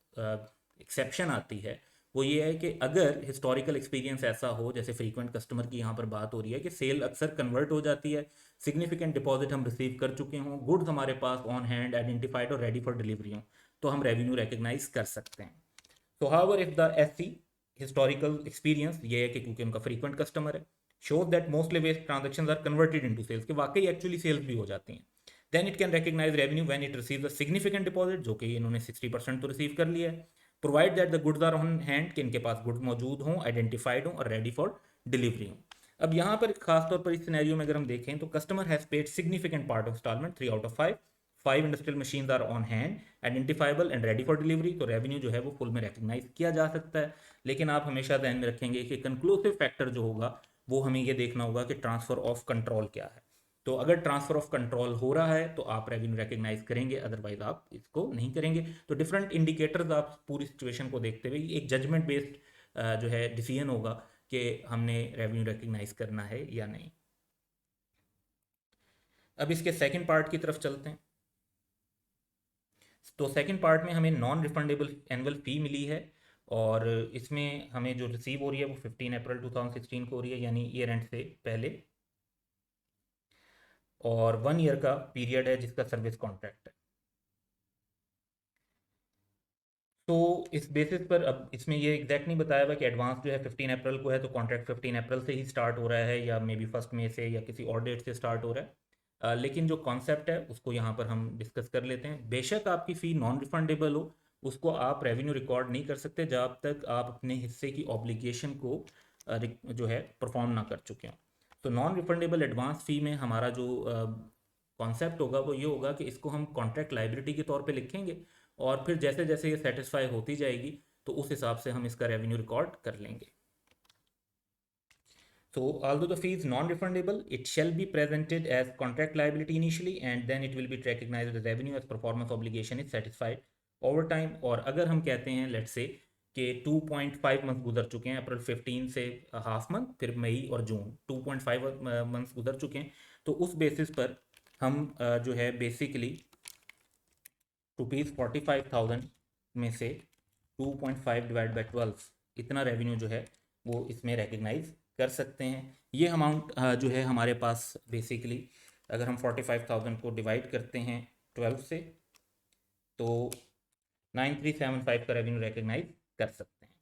एक्सेप्शन आती है वो ये है कि अगर हिस्टोरिकल एक्सपीरियंस ऐसा हो, जैसे फ्रीक्वेंट कस्टमर की यहाँ पर बात हो रही है कि सेल अक्सर कन्वर्ट हो जाती है, सिग्निफिकेंट डिपॉजिट हम रिसीव कर चुके हों, गुड्स हमारे पास ऑन हैंड आइडेंटिफाइड और रेडी फॉर डिलीवरी हों, तो हम रेवेन्यू रिकग्नाइज कर सकते हैं। तो however if the SC historical experience ये है कि क्योंकि उनका फ्रीक्वेंट कस्टमर है, shows that most layaway transactions are converted into sales, कि वाकई एक्चुअली सेल्स भी हो जाती हैं, then it can recognise revenue when it receives a significant deposit, जो कि इन्होंने 60% तो रिसीव कर लिया है। Provide that the goods are on hand, कि इनके पास गुड्स मौजूद हों, आइडेंटिफाइड हों और रेडी फॉर डिलीवरी हों। अब यहाँ पर खासतौर पर इस सिनेरियो में अगर हम देखें तो customer has paid significant part of instalment 3 out of 5, 5 industrial machines are on hand, identifiable and ready for delivery, तो रेवेन्यू जो है वो फुल में रिकग्नाइज किया जा सकता है। लेकिन आप हमेशा ध्यान में रखेंगे कि कंक्लूसिव फैक्टर जो होगा वो हमें ये देखना होगा कि ट्रांसफर ऑफ कंट्रोल क्या है। तो अगर ट्रांसफर ऑफ कंट्रोल हो रहा है तो आप रेवेन्यू रिकग्नाइज करेंगे, अदरवाइज आप इसको नहीं करेंगे। तो डिफरेंट इंडिकेटर्स आप पूरी सिचुएशन को देखते हुए एक जजमेंट बेस्ड जो है डिसीजन होगा कि हमने रेवेन्यू रिकग्नाइज करना है या नहीं। अब इसके सेकंड पार्ट की तरफ चलते हैं। तो सेकंड पार्ट में हमें नॉन रिफंडेबल एनुअल फ़ी मिली है और इसमें हमें जो रिसीव हो रही है वो 15 अप्रैल 2016 को हो रही है, यानी ईयर एंड से पहले, और 1 ईयर का पीरियड है जिसका सर्विस कॉन्ट्रैक्ट है। तो इस बेसिस पर अब इसमें ये एग्जैक्ट नहीं बताया हुआ कि एडवांस जो है 15 अप्रैल को है तो कॉन्ट्रैक्ट 15 अप्रैल से ही स्टार्ट हो रहा है या मे बी 1 मई से या किसी और डेट से स्टार्ट हो रहा है। लेकिन जो कॉन्सेप्ट है उसको यहाँ पर हम डिस्कस कर लेते हैं। बेशक आपकी फ़ी नॉन रिफंडेबल हो, उसको आप रेवेन्यू रिकॉर्ड नहीं कर सकते जब तक आप अपने हिस्से की ऑब्लिगेशन को जो है परफॉर्म ना कर चुके हों। तो नॉन रिफंडेबल एडवांस फ़ी में हमारा जो कॉन्सेप्ट होगा वो ये होगा कि इसको हम कॉन्ट्रैक्ट लाइबिलिटी के तौर पे लिखेंगे और फिर जैसे जैसे ये सेटिस्फाई होती जाएगी तो उस हिसाब से हम इसका रेवेन्यू रिकॉर्ड कर लेंगे। So although the fee is non-refundable, it shall be presented as contract liability initially and then it will be recognized as revenue as performance obligation is satisfied over time। और अगर हम कहते हैं let's say कि 2.5 month गुजर चुके हैं, अप्रैल 15 से हाफ मंथ, फिर मई और जून 2.5 मंथ्स गुजर चुके हैं, तो उस बेसिस पर हम जो है बेसिकली ₹45,000 में से 2.5 डिवाइड बाई 12 इतना रेवेन्यू जो है वो इसमें रिकग्नाइज कर सकते हैं। ये अमाउंट जो है हमारे पास बेसिकली अगर हम 45,000 को डिवाइड करते हैं 12 से तो 9375 का रेवेन्यू रिकग्नाइज कर सकते हैं।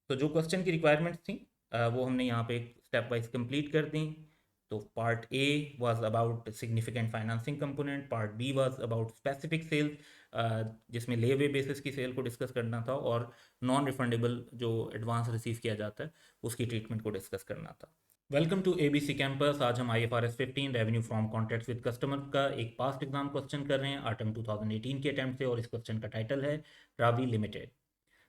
तो जो क्वेश्चन की रिक्वायरमेंट्स थी वो हमने यहाँ पे स्टेप वाइज कंप्लीट कर दी। तो part A was about significant financing component, part B was about specific sales जिसमें ले वे बेसिस की सेल को डिस्कस करना था और नॉन रिफंडेबल जो एडवांस रिसीव किया जाता है उसकी ट्रीटमेंट को डिस्कस करना था। Welcome to ABC campus. आज हम IFRS 15 revenue from contracts with customer का एक पास्ट एग्जाम क्वेश्चन कर रहे हैं ऑटम 2018 के अटैम्प्ट से और इस क्वेश्चन का टाइटल है रावी लिमिटेड।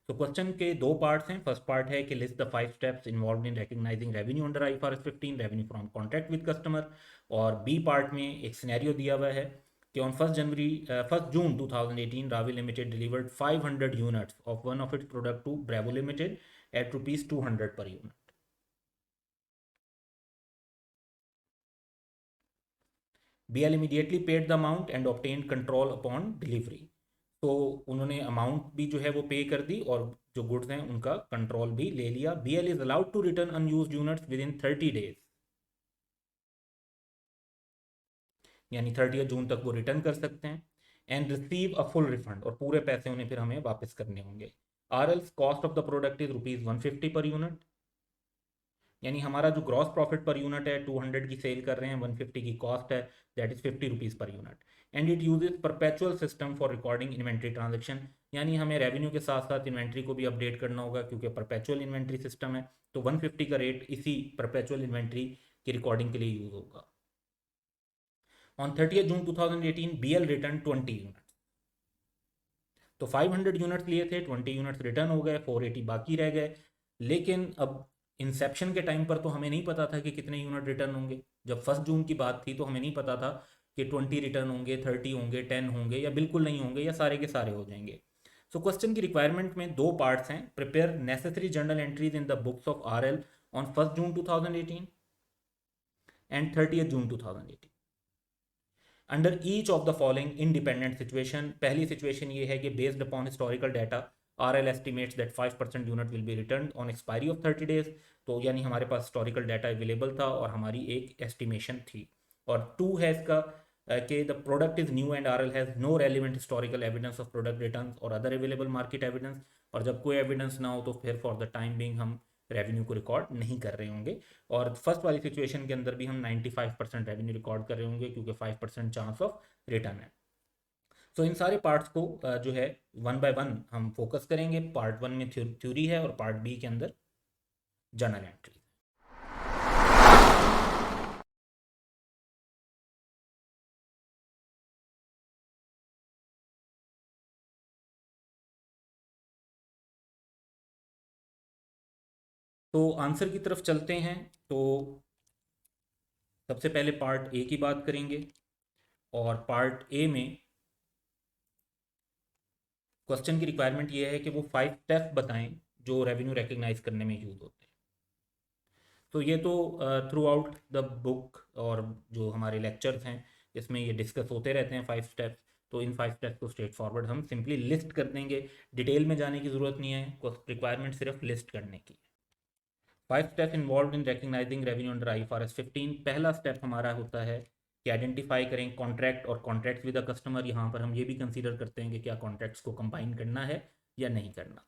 तो क्वेश्चन के दो पार्ट्स हैं। फर्स्ट पार्ट है कि list the 5 steps involve in recognizing revenue under IFRS 15 revenue from contract with customer, और बी पार्ट में एक सिनेरियो दिया हुआ है कि on 1 June 2018 Ravi limited delivered 500 units of one of its product to Bravo limited at ₹200 per unit. BL immediately paid the amount and obtained control upon delivery। तो उन्होंने amount भी जो है वो पे कर दी और जो गुड्स हैं उनका कंट्रोल भी ले लिया। BL is allowed to return unused units with in 30 days, यानी 30 जून तक वो रिटर्न कर सकते हैं। And receive a full refund, और पूरे पैसे उन्हें फिर हमें वापस करने होंगे। RL's cost of the product is ₹150 per unit, यानी हमारा जो ग्रॉस प्रॉफिट पर यूनिट है 200 की सेल कर रहे हैं, 150 की कॉस्ट है, that is ₹50 per unit. And it uses perpetual system for recording inventory transaction, यानी हमें रेवेन्यू के साथ साथ इन्वेंट्री को भी अपडेट करना होगा क्योंकि परपेचुअल इन्वेंट्री सिस्टम है। तो 150 का रेट इसी परपेचुअल इन्वेंट्री की रिकॉर्डिंग के लिए यूज होगा। On 30 June 2018 BL return 20 unit, तो 500 यूनिट्स लिए थे, 20 यूनिट्स रिटर्न हो गए, 480 बाकी रह गए। लेकिन अब इंसेप्शन के टाइम पर तो हमें नहीं पता था कि कितने यूनिट रिटर्न होंगे। जब 1 जून की बात थी तो हमें नहीं पता था कि 20 रिटर्न होंगे, 30 होंगे, 10 होंगे या बिल्कुल नहीं होंगे या सारे के सारे हो जाएंगे। सो क्वेश्चन की रिक्वायरमेंट में दो पार्ट्स हैं। Prepare necessary journal entries in the books of RL on 1 June 2018 and 30 June 2018 under each of the following independent situation. पहली सिचुएशन ये है कि based upon historical data RL estimates that 5% unit will be return on expiry of 30 days. तो यानी हमारे पास historical data available था और हमारी एक एस्टिमेशन थी। और 2 है इसका कि the product is new and RL has no relevant historical evidence of product return और अदर अवेलेबल मार्केट एविडेंस। और जब कोई एविडेंस ना हो तो फिर फॉर द टाइम बिंग हम रेवेन्यू को रिकॉर्ड नहीं कर रहे होंगे, और फर्स्ट वाली सिचुएशन के अंदर भी हम 95% रेवेन्यू रिकॉर्ड कर रहे होंगे क्योंकि 5% चांस ऑफ रिटर्न है। तो इन सारे पार्ट्स को जो है वन बाय वन हम फोकस करेंगे। पार्ट वन में थ्योरी है और पार्ट बी के अंदर जर्नल एंट्री। तो आंसर की तरफ चलते हैं। तो सबसे पहले पार्ट ए की बात करेंगे, और पार्ट ए में क्वेश्चन की रिक्वायरमेंट ये है कि वो 5 स्टेप्स बताएं जो रेवेन्यू रिकग्नाइज करने में यूज होते हैं। तो ये तो थ्रू आउट द बुक और जो हमारे लेक्चर्स हैं इसमें ये डिस्कस होते रहते हैं 5 स्टेप्स। तो इन 5 स्टेप्स को स्ट्रेट फॉरवर्ड हम सिंपली लिस्ट कर देंगे, डिटेल में जाने की ज़रूरत नहीं है, रिक्वायरमेंट सिर्फ लिस्ट करने की। 5 step involve in recognizing revenue under IFRS 15। पहला स्टेप हमारा होता है कि आइडेंटिफाई करें कॉन्ट्रैक्ट और कॉन्ट्रैक्ट विद द कस्टमर। यहाँ पर हम ये भी कंसीडर करते हैं कि क्या कॉन्ट्रैक्ट्स को कंबाइन करना है या नहीं करना।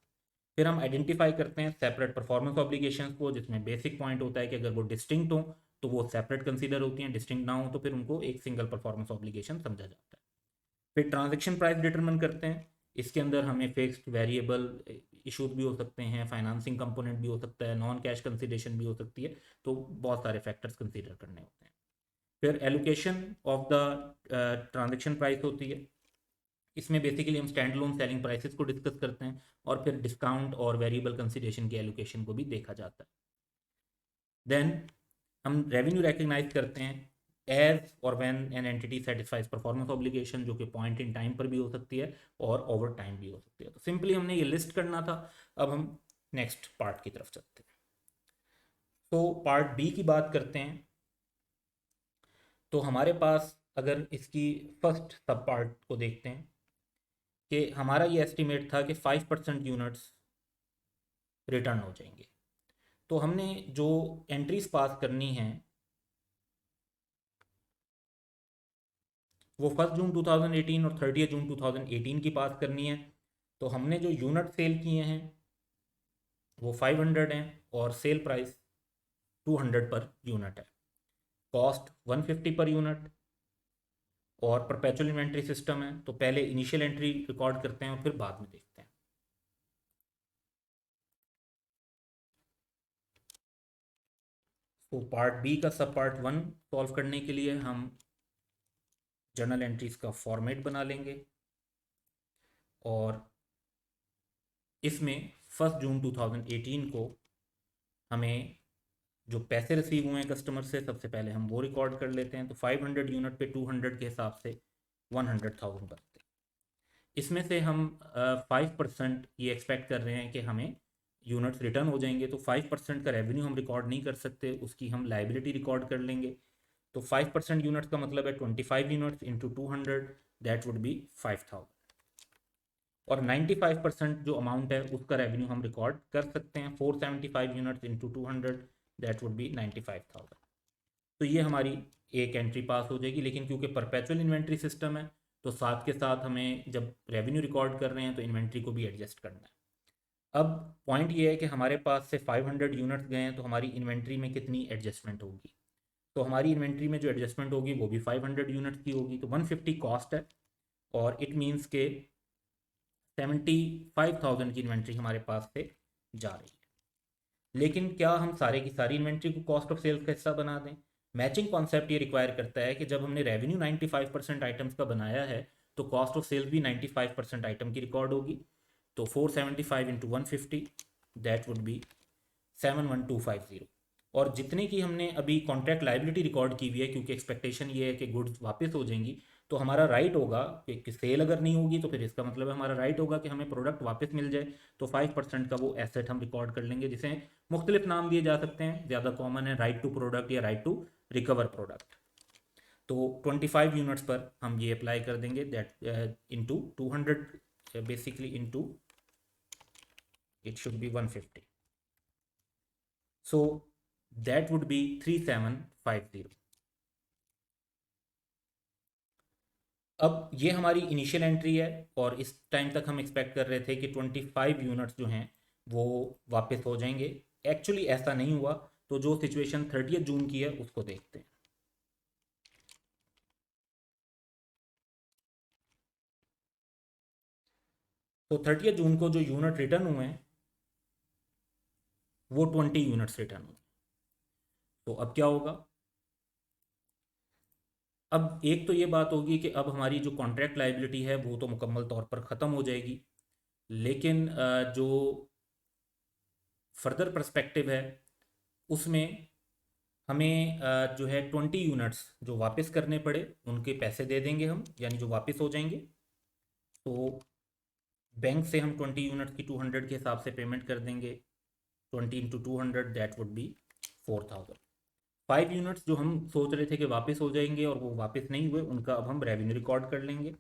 फिर हम आइडेंटिफाई करते हैं सेपरेट परफॉर्मेंस ऑब्लिगेशंस को, जिसमें बेसिक पॉइंट होता है कि अगर वो डिस्टिंक्ट हो तो वो सेपरेट कंसीडर होती हैं, डिस्टिंक्ट ना हो तो फिर उनको एक सिंगल परफॉर्मेंस ऑब्लिगेशन समझा जाता है। फिर ट्रांजैक्शन प्राइस डिटरमिन करते हैं। इसके अंदर हमें फिक्स्ड वेरिएबल इशूज भी हो सकते हैं, फाइनेंसिंग कंपोनेंट भी हो सकता है, नॉन कैश कंसिडरेशन भी हो सकती है, तो बहुत सारे फैक्टर्स कंसीडर करने होते हैं। फिर allocation of the transaction price होती है। इसमें बेसिकली हम स्टैंड लोन सेलिंग प्राइसेस को डिस्कस करते हैं, और फिर डिस्काउंट और वेरिएबल कंसिडरेशन की एलोकेशन को भी देखा जाता है। देन हम रेवेन्यू रिकग्नाइज करते हैं एज और when an entity satisfies performance obligation, जो कि पॉइंट इन टाइम पर भी हो सकती है और ओवर टाइम भी हो सकती है। तो सिंपली हमने ये लिस्ट करना था। अब हम नेक्स्ट पार्ट की तरफ चलते हैं। तो पार्ट बी की बात करते हैं। तो हमारे पास अगर इसकी फर्स्ट सब पार्ट को देखते हैं कि हमारा ये एस्टिमेट था कि 5% यूनिट्स रिटर्न हो जाएंगे। तो हमने जो एंट्रीज पास करनी है वो 1 जून 2018 और 30 जून 2018 की पास करनी है। तो हमने जो यूनिट सेल किए हैं वो 500 हैं और सेल प्राइस 200 पर यूनिट है। कॉस्ट 150 पर यूनिट, और परपेचुअल इन्वेंट्री सिस्टम है तो पहले इनिशियल एंट्री रिकॉर्ड करते हैं और फिर बाद में देखते हैं। तो पार्ट बी का सब पार्ट 1 सॉल्व करने के लिए हम जर्नल एंट्रीज का फॉर्मेट बना लेंगे, और इसमें 1 जून 2018 को हमें जो पैसे रिसीव हुए हैं कस्टमर से सबसे पहले हम वो रिकॉर्ड कर लेते हैं। तो 500 यूनिट पे 200 के हिसाब से 100,000 बनते हैं। इसमें से हम 5% ये एक्सपेक्ट कर रहे हैं कि हमें यूनिट्स रिटर्न हो जाएंगे। तो 5% का रेवेन्यू हम रिकॉर्ड नहीं कर सकते, उसकी हम लाइबिलिटी रिकॉर्ड कर लेंगे। तो 5% यूनिट्स का मतलब है 25 units into 200, that would be 5,000। और 95% जो अमाउंट है उसका रेवेन्यू हम रिकॉर्ड कर सकते हैं, 475 units into 200, that would be 95,000। तो ये हमारी एक एंट्री पास हो जाएगी। लेकिन क्योंकि परपेचुअल इन्वेंट्री सिस्टम है तो साथ के साथ हमें जब रेवेन्यू रिकॉर्ड कर रहे हैं तो इन्वेंट्री को भी एडजस्ट करना है। अब पॉइंट ये है कि हमारे पास से 500 यूनिट्स गए हैं तो हमारी इन्वेंट्री में कितनी एडजस्टमेंट होगी। तो हमारी इन्वेंट्री में जो एडजस्टमेंट होगी वो भी 500 यूनिट्स की होगी। तो 150 कॉस्ट है, और इट मीन्स के 75,000 की इन्वेंट्री हमारे पास से जा रही है। लेकिन क्या हम सारे की सारी इन्वेंट्री को कॉस्ट ऑफ सेल्स का हिस्सा बना दें? मैचिंग कॉन्सेप्ट ये रिक्वायर करता है कि जब हमने रेवेन्यू 95% आइटम्स का बनाया है तो कॉस्ट ऑफ सेल्स भी 95% आइटम की रिकॉर्ड होगी। तो 475 इंटू 150, दैट वुड बी 71250। और जितने की हमने अभी कॉन्ट्रैक्ट लाइबिलिटी रिकॉर्ड की हुई है, क्योंकि एक्सपेक्टेशन ये है कि गुड्स वापस हो जाएंगी, तो हमारा राइट होगा कि सेल अगर नहीं होगी तो फिर इसका मतलब है हमारा राइट होगा कि हमें प्रोडक्ट वापस मिल जाए। तो 5% का वो एसेट हम रिकॉर्ड कर लेंगे, जिसे मुख्तलिफ नाम दिए जा सकते हैं। ज़्यादा कॉमन है राइट टू प्रोडक्ट या राइट टू रिकवर प्रोडक्ट। तो 25 यूनिट्स पर हम ये अप्लाई कर देंगे, that into 200 basically into it should be 150, so that would be 3750। अब ये हमारी इनिशियल एंट्री है, और इस टाइम तक हम एक्सपेक्ट कर रहे थे कि 25 यूनिट्स जो हैं वो वापस हो जाएंगे एक्चुअली ऐसा नहीं हुआ। तो जो सिचुएशन 30 जून की है उसको देखते हैं। तो 30 जून को जो यूनिट रिटर्न हुए हैं वो 20 यूनिट्स रिटर्न हुए। तो अब क्या होगा, अब एक तो ये बात होगी कि अब हमारी जो कॉन्ट्रैक्ट लाइबिलिटी है वो तो मुकम्मल तौर पर ख़त्म हो जाएगी, लेकिन जो फर्दर पर्सपेक्टिव है उसमें हमें जो है 20 यूनिट्स जो वापस करने पड़े उनके पैसे दे देंगे हम, यानी जो वापस हो जाएंगे। तो बैंक से हम 20 यूनिट्स की 200 के हिसाब से पेमेंट कर देंगे। 20 into 200 that would be 4000। 5 units जो हम सोच रहे थे कि वापस हो जाएंगे और वो वापस नहीं हुए, उनका अब हम रेवेन्यू रिकॉर्ड कर लेंगे,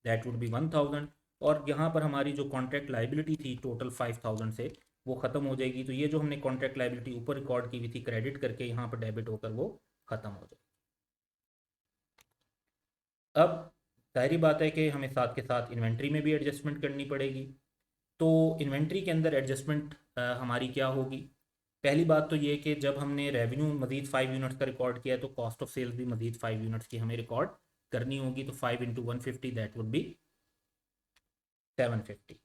दैट वुड बी 1000। और यहाँ पर हमारी जो कॉन्ट्रैक्ट लाइबिलिटी थी टोटल 5000 से, वो ख़त्म हो जाएगी। तो ये जो हमने कॉन्ट्रैक्ट लाइबिलिटी ऊपर रिकॉर्ड की हुई थी क्रेडिट करके, यहाँ पर डेबिट होकर वो ख़त्म हो जाएगी। अब जाहिर बात है कि हमें साथ के साथ इन्वेंट्री में भी एडजस्टमेंट करनी पड़ेगी। तो इन्वेंट्री के अंदर एडजस्टमेंट हमारी क्या होगी। पहली बात तो ये कि जब हमने रेवेन्यू मजीद 5 यूनिट्स का रिकॉर्ड किया है तो कॉस्ट ऑफ सेल्स भी मजीद 5 यूनिट्स की हमें रिकॉर्ड करनी होगी। तो 5 इंटू 150 दैट वुड बी 750।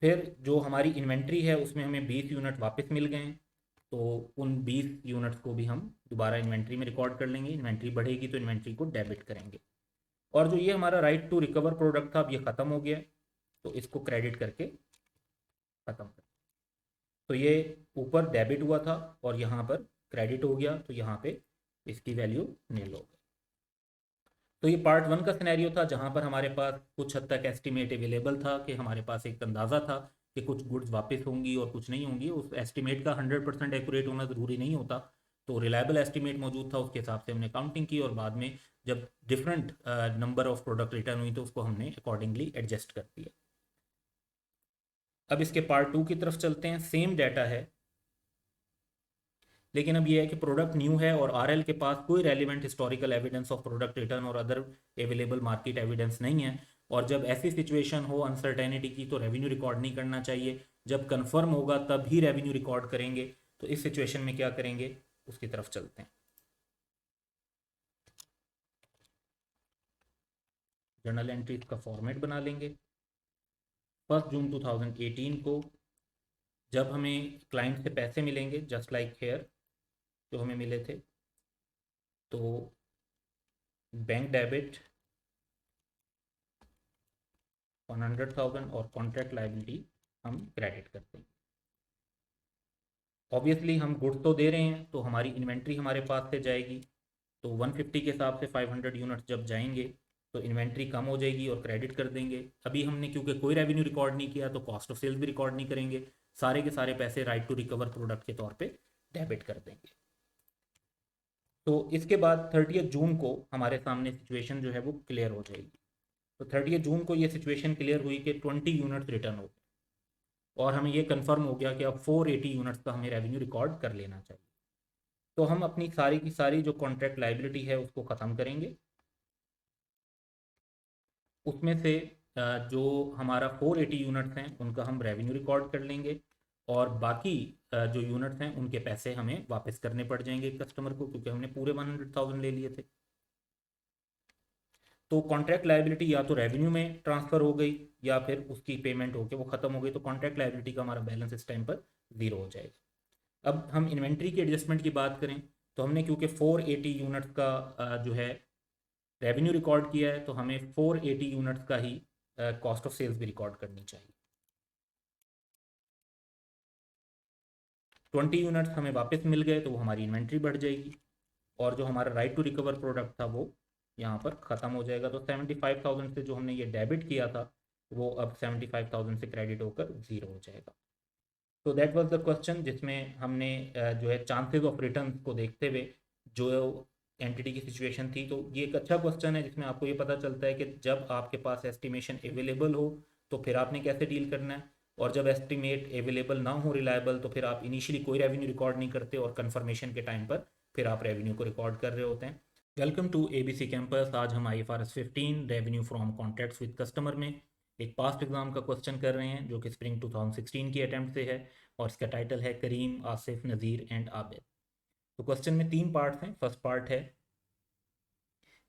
फिर जो हमारी इन्वेंट्री है उसमें हमें 20 यूनिट वापस मिल गए हैं, तो उन 20 यूनिट्स को भी हम दोबारा इन्वेंट्री में रिकॉर्ड कर लेंगे। इन्वेंट्री बढ़ेगी तो इन्वेंट्री को डेबिट करेंगे। और जो ये हमारा राइट टू रिकवर प्रोडक्ट था अब ये ख़त्म हो गया है, तो इसको क्रेडिट करके ख़त्म कर। तो ये ऊपर डेबिट हुआ था और यहाँ पर क्रेडिट हो गया, तो यहाँ पे इसकी वैल्यू नील हो गई। तो ये पार्ट 1 का सिनेरियो था जहाँ पर हमारे पास कुछ हद तक एस्टिमेट अवेलेबल था, कि हमारे पास एक अंदाज़ा था कि कुछ गुड्स वापस होंगी और कुछ नहीं होंगी। उस एस्टिमेट का 100% एक्यूरेट होना ज़रूरी नहीं होता, तो रिलायबल एस्टिमेट मौजूद था, उसके हिसाब से हमने काउंटिंग की और बाद में जब different number of product return हुई तो उसको हमने अकॉर्डिंगली एडजस्ट कर दिया। अब इसके पार्ट 2 की तरफ चलते हैं। सेम डाटा है, लेकिन अब यह है कि प्रोडक्ट न्यू है और आरएल के पास कोई relevant historical evidence of product return और अदर अवेलेबल मार्केट एविडेंस नहीं है। और जब ऐसी सिचुएशन हो अनसर्टेनिटी की तो रेवेन्यू रिकॉर्ड नहीं करना चाहिए, जब कंफर्म होगा तब ही रेवेन्यू रिकॉर्ड करेंगे। तो इस सिचुएशन में क्या करेंगे उसकी तरफ चलते हैं। जर्नल एंट्रीज का फॉर्मेट बना लेंगे। 1 जून 2018 को जब हमें क्लाइंट से पैसे मिलेंगे जस्ट लाइक हेयर जो हमें मिले थे, तो बैंक डेबिट 100,000 और कॉन्ट्रैक्ट लाइबिलिटी हम क्रेडिट करते हैं। ऑब्वियसली हम गुड्स तो दे रहे हैं तो हमारी इन्वेंट्री हमारे पास से जाएगी, तो 150 के हिसाब से 500 यूनिट्स जब जाएंगे तो इन्वेंट्री कम हो जाएगी और क्रेडिट कर देंगे। अभी हमने क्योंकि कोई रेवेन्यू रिकॉर्ड नहीं किया तो कॉस्ट ऑफ सेल्स भी रिकॉर्ड नहीं करेंगे, सारे के सारे पैसे राइट टू रिकवर प्रोडक्ट के तौर पे डेबिट कर देंगे। तो इसके बाद 30 जून को हमारे सामने सिचुएशन जो है वो क्लियर हो जाएगी। तो 30 जून को ये सिचुएशन क्लियर हुई कि 20 यूनिट्स रिटर्न हो गए और हमें ये कंफर्म हो गया कि अब 480 यूनिट्स का हमें रेवेन्यू रिकॉर्ड कर लेना चाहिए। तो हम अपनी सारी की सारी जो कॉन्ट्रैक्ट लाइबिलिटी है उसको ख़त्म करेंगे। उसमें से जो हमारा 480 यूनिट्स हैं उनका हम रेवेन्यू रिकॉर्ड कर लेंगे और बाकी जो यूनिट्स हैं उनके पैसे हमें वापस करने पड़ जाएंगे कस्टमर को, क्योंकि हमने पूरे 100,000 ले लिए थे। तो कॉन्ट्रैक्ट लाइबिलिटी या तो रेवेन्यू में ट्रांसफ़र हो गई या फिर उसकी पेमेंट होकर वो ख़त्म हो गई, तो कॉन्ट्रैक्ट लाइबिलिटी का हमारा बैलेंस इस टाइम पर ज़ीरो हो जाएगा। अब हम इन्वेंट्री की एडजस्टमेंट की बात करें तो हमने क्योंकि 480 यूनिट्स का जो है रेवेन्यू रिकॉर्ड किया है तो हमें 480 यूनिट्स का ही कॉस्ट ऑफ सेल्स भी रिकॉर्ड करनी चाहिए। 20 यूनिट्स हमें वापस मिल गए तो वो हमारी इन्वेंट्री बढ़ जाएगी और जो हमारा राइट टू रिकवर प्रोडक्ट था वो यहाँ पर ख़त्म हो जाएगा। तो 75,000 से जो हमने ये डेबिट किया था वो अब 75,000 से क्रेडिट होकर ज़ीरो हो जाएगा। तो दैट वाज द क्वेश्चन जिसमें हमने जो है चांसेस ऑफ रिटर्न को देखते हुए जो एंटिटी की सिचुएशन थी। तो ये एक अच्छा क्वेश्चन है जिसमें आपको ये पता चलता है कि जब आपके पास एस्टिमेशन अवेलेबल हो तो फिर आपने कैसे डील करना है, और जब एस्टिमेट अवेलेबल ना हो रिलायबल तो फिर आप इनिशियली कोई रेवेन्यू रिकॉर्ड नहीं करते और कन्फर्मेशन के टाइम पर फिर आप रेवेन्यू को रिकॉर्ड कर रहे होते हैं। Welcome to ABC campus. आज हम IFRS 15 revenue from contracts with customer में एक पास्ट एग्जाम का क्वेश्चन कर रहे हैं जो कि स्प्रिंग 2016 की अटैम्प्ट से है और इसका टाइटल है करीम, आसिफ, नज़ीर एंड आबिद। तो क्वेश्चन में 3 पार्ट्स हैं। फर्स्ट पार्ट है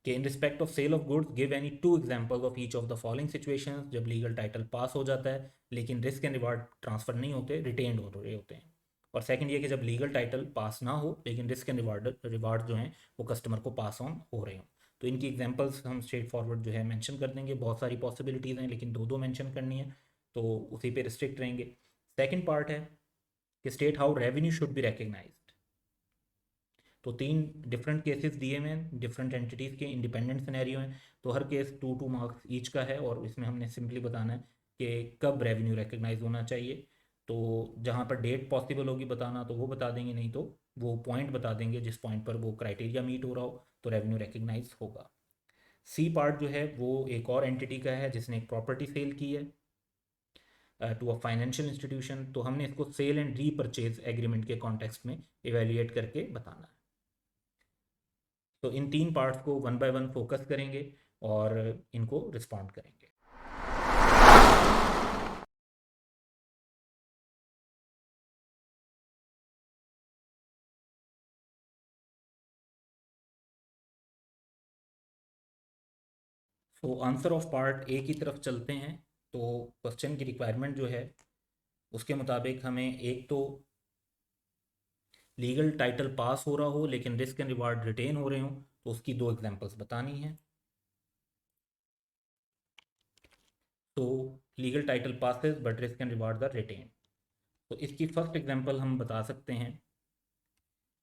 कि in respect of sale of goods give any 2 examples of each of the following situations, जब लीगल टाइटल पास हो जाता है लेकिन रिस्क एंड रिवार्ड ट्रांसफर नहीं होते, रिटेन्ड हो रहे होते हैं। और सेकंड ये कि जब लीगल टाइटल पास ना हो लेकिन रिस्क एंड रिवार्ड जो हैं वो कस्टमर को पास ऑन हो रहे हों। तो इनकी एग्जांपल्स हम स्ट्रेट फॉरवर्ड जो है मेंशन कर देंगे। बहुत सारी पॉसिबिलिटीज़ हैं लेकिन दो दो मेंशन करनी है तो उसी पे रिस्ट्रिक्ट रहेंगे। सेकंड पार्ट है कि state how revenue should be recognized. तो 3 डिफरेंट केसेस दिए हुए हैं, डिफरेंट एंटिटीज़ के इंडिपेंडेंट सिनेरियो हैं। तो हर केस 2 मार्क्स ईच का है और इसमें हमने सिंपली बताना है कि कब रेवेन्यू रिकग्नाइज होना चाहिए। तो जहाँ पर डेट पॉसिबल होगी बताना तो वो बता देंगे, नहीं तो वो पॉइंट बता देंगे जिस पॉइंट पर वो क्राइटेरिया मीट हो रहा हो तो रेवेन्यू रिकग्नाइज होगा। सी पार्ट जो है वो एक और एंटिटी का है जिसने एक प्रॉपर्टी सेल की है टू अ फाइनेंशियल इंस्टीट्यूशन। तो हमने इसको सेल एंड रीपरचेज एग्रीमेंट के कॉन्टेक्स्ट में इवेल्युएट करके बताना है। तो इन 3 पार्ट्स को वन बाय वन फोकस करेंगे और इनको रिस्पॉन्ड करेंगे। So answer of part A की तरफ चलते हैं। तो क्वेश्चन की रिक्वायरमेंट जो है उसके मुताबिक हमें एक तो लीगल टाइटल पास हो रहा हो लेकिन रिस्क एंड रिवार्ड रिटेन हो रहे हो, तो उसकी 2 एग्जांपल्स बतानी है। तो legal title passes but risk and reward are retained. तो इसकी फर्स्ट एग्जांपल हम बता सकते हैं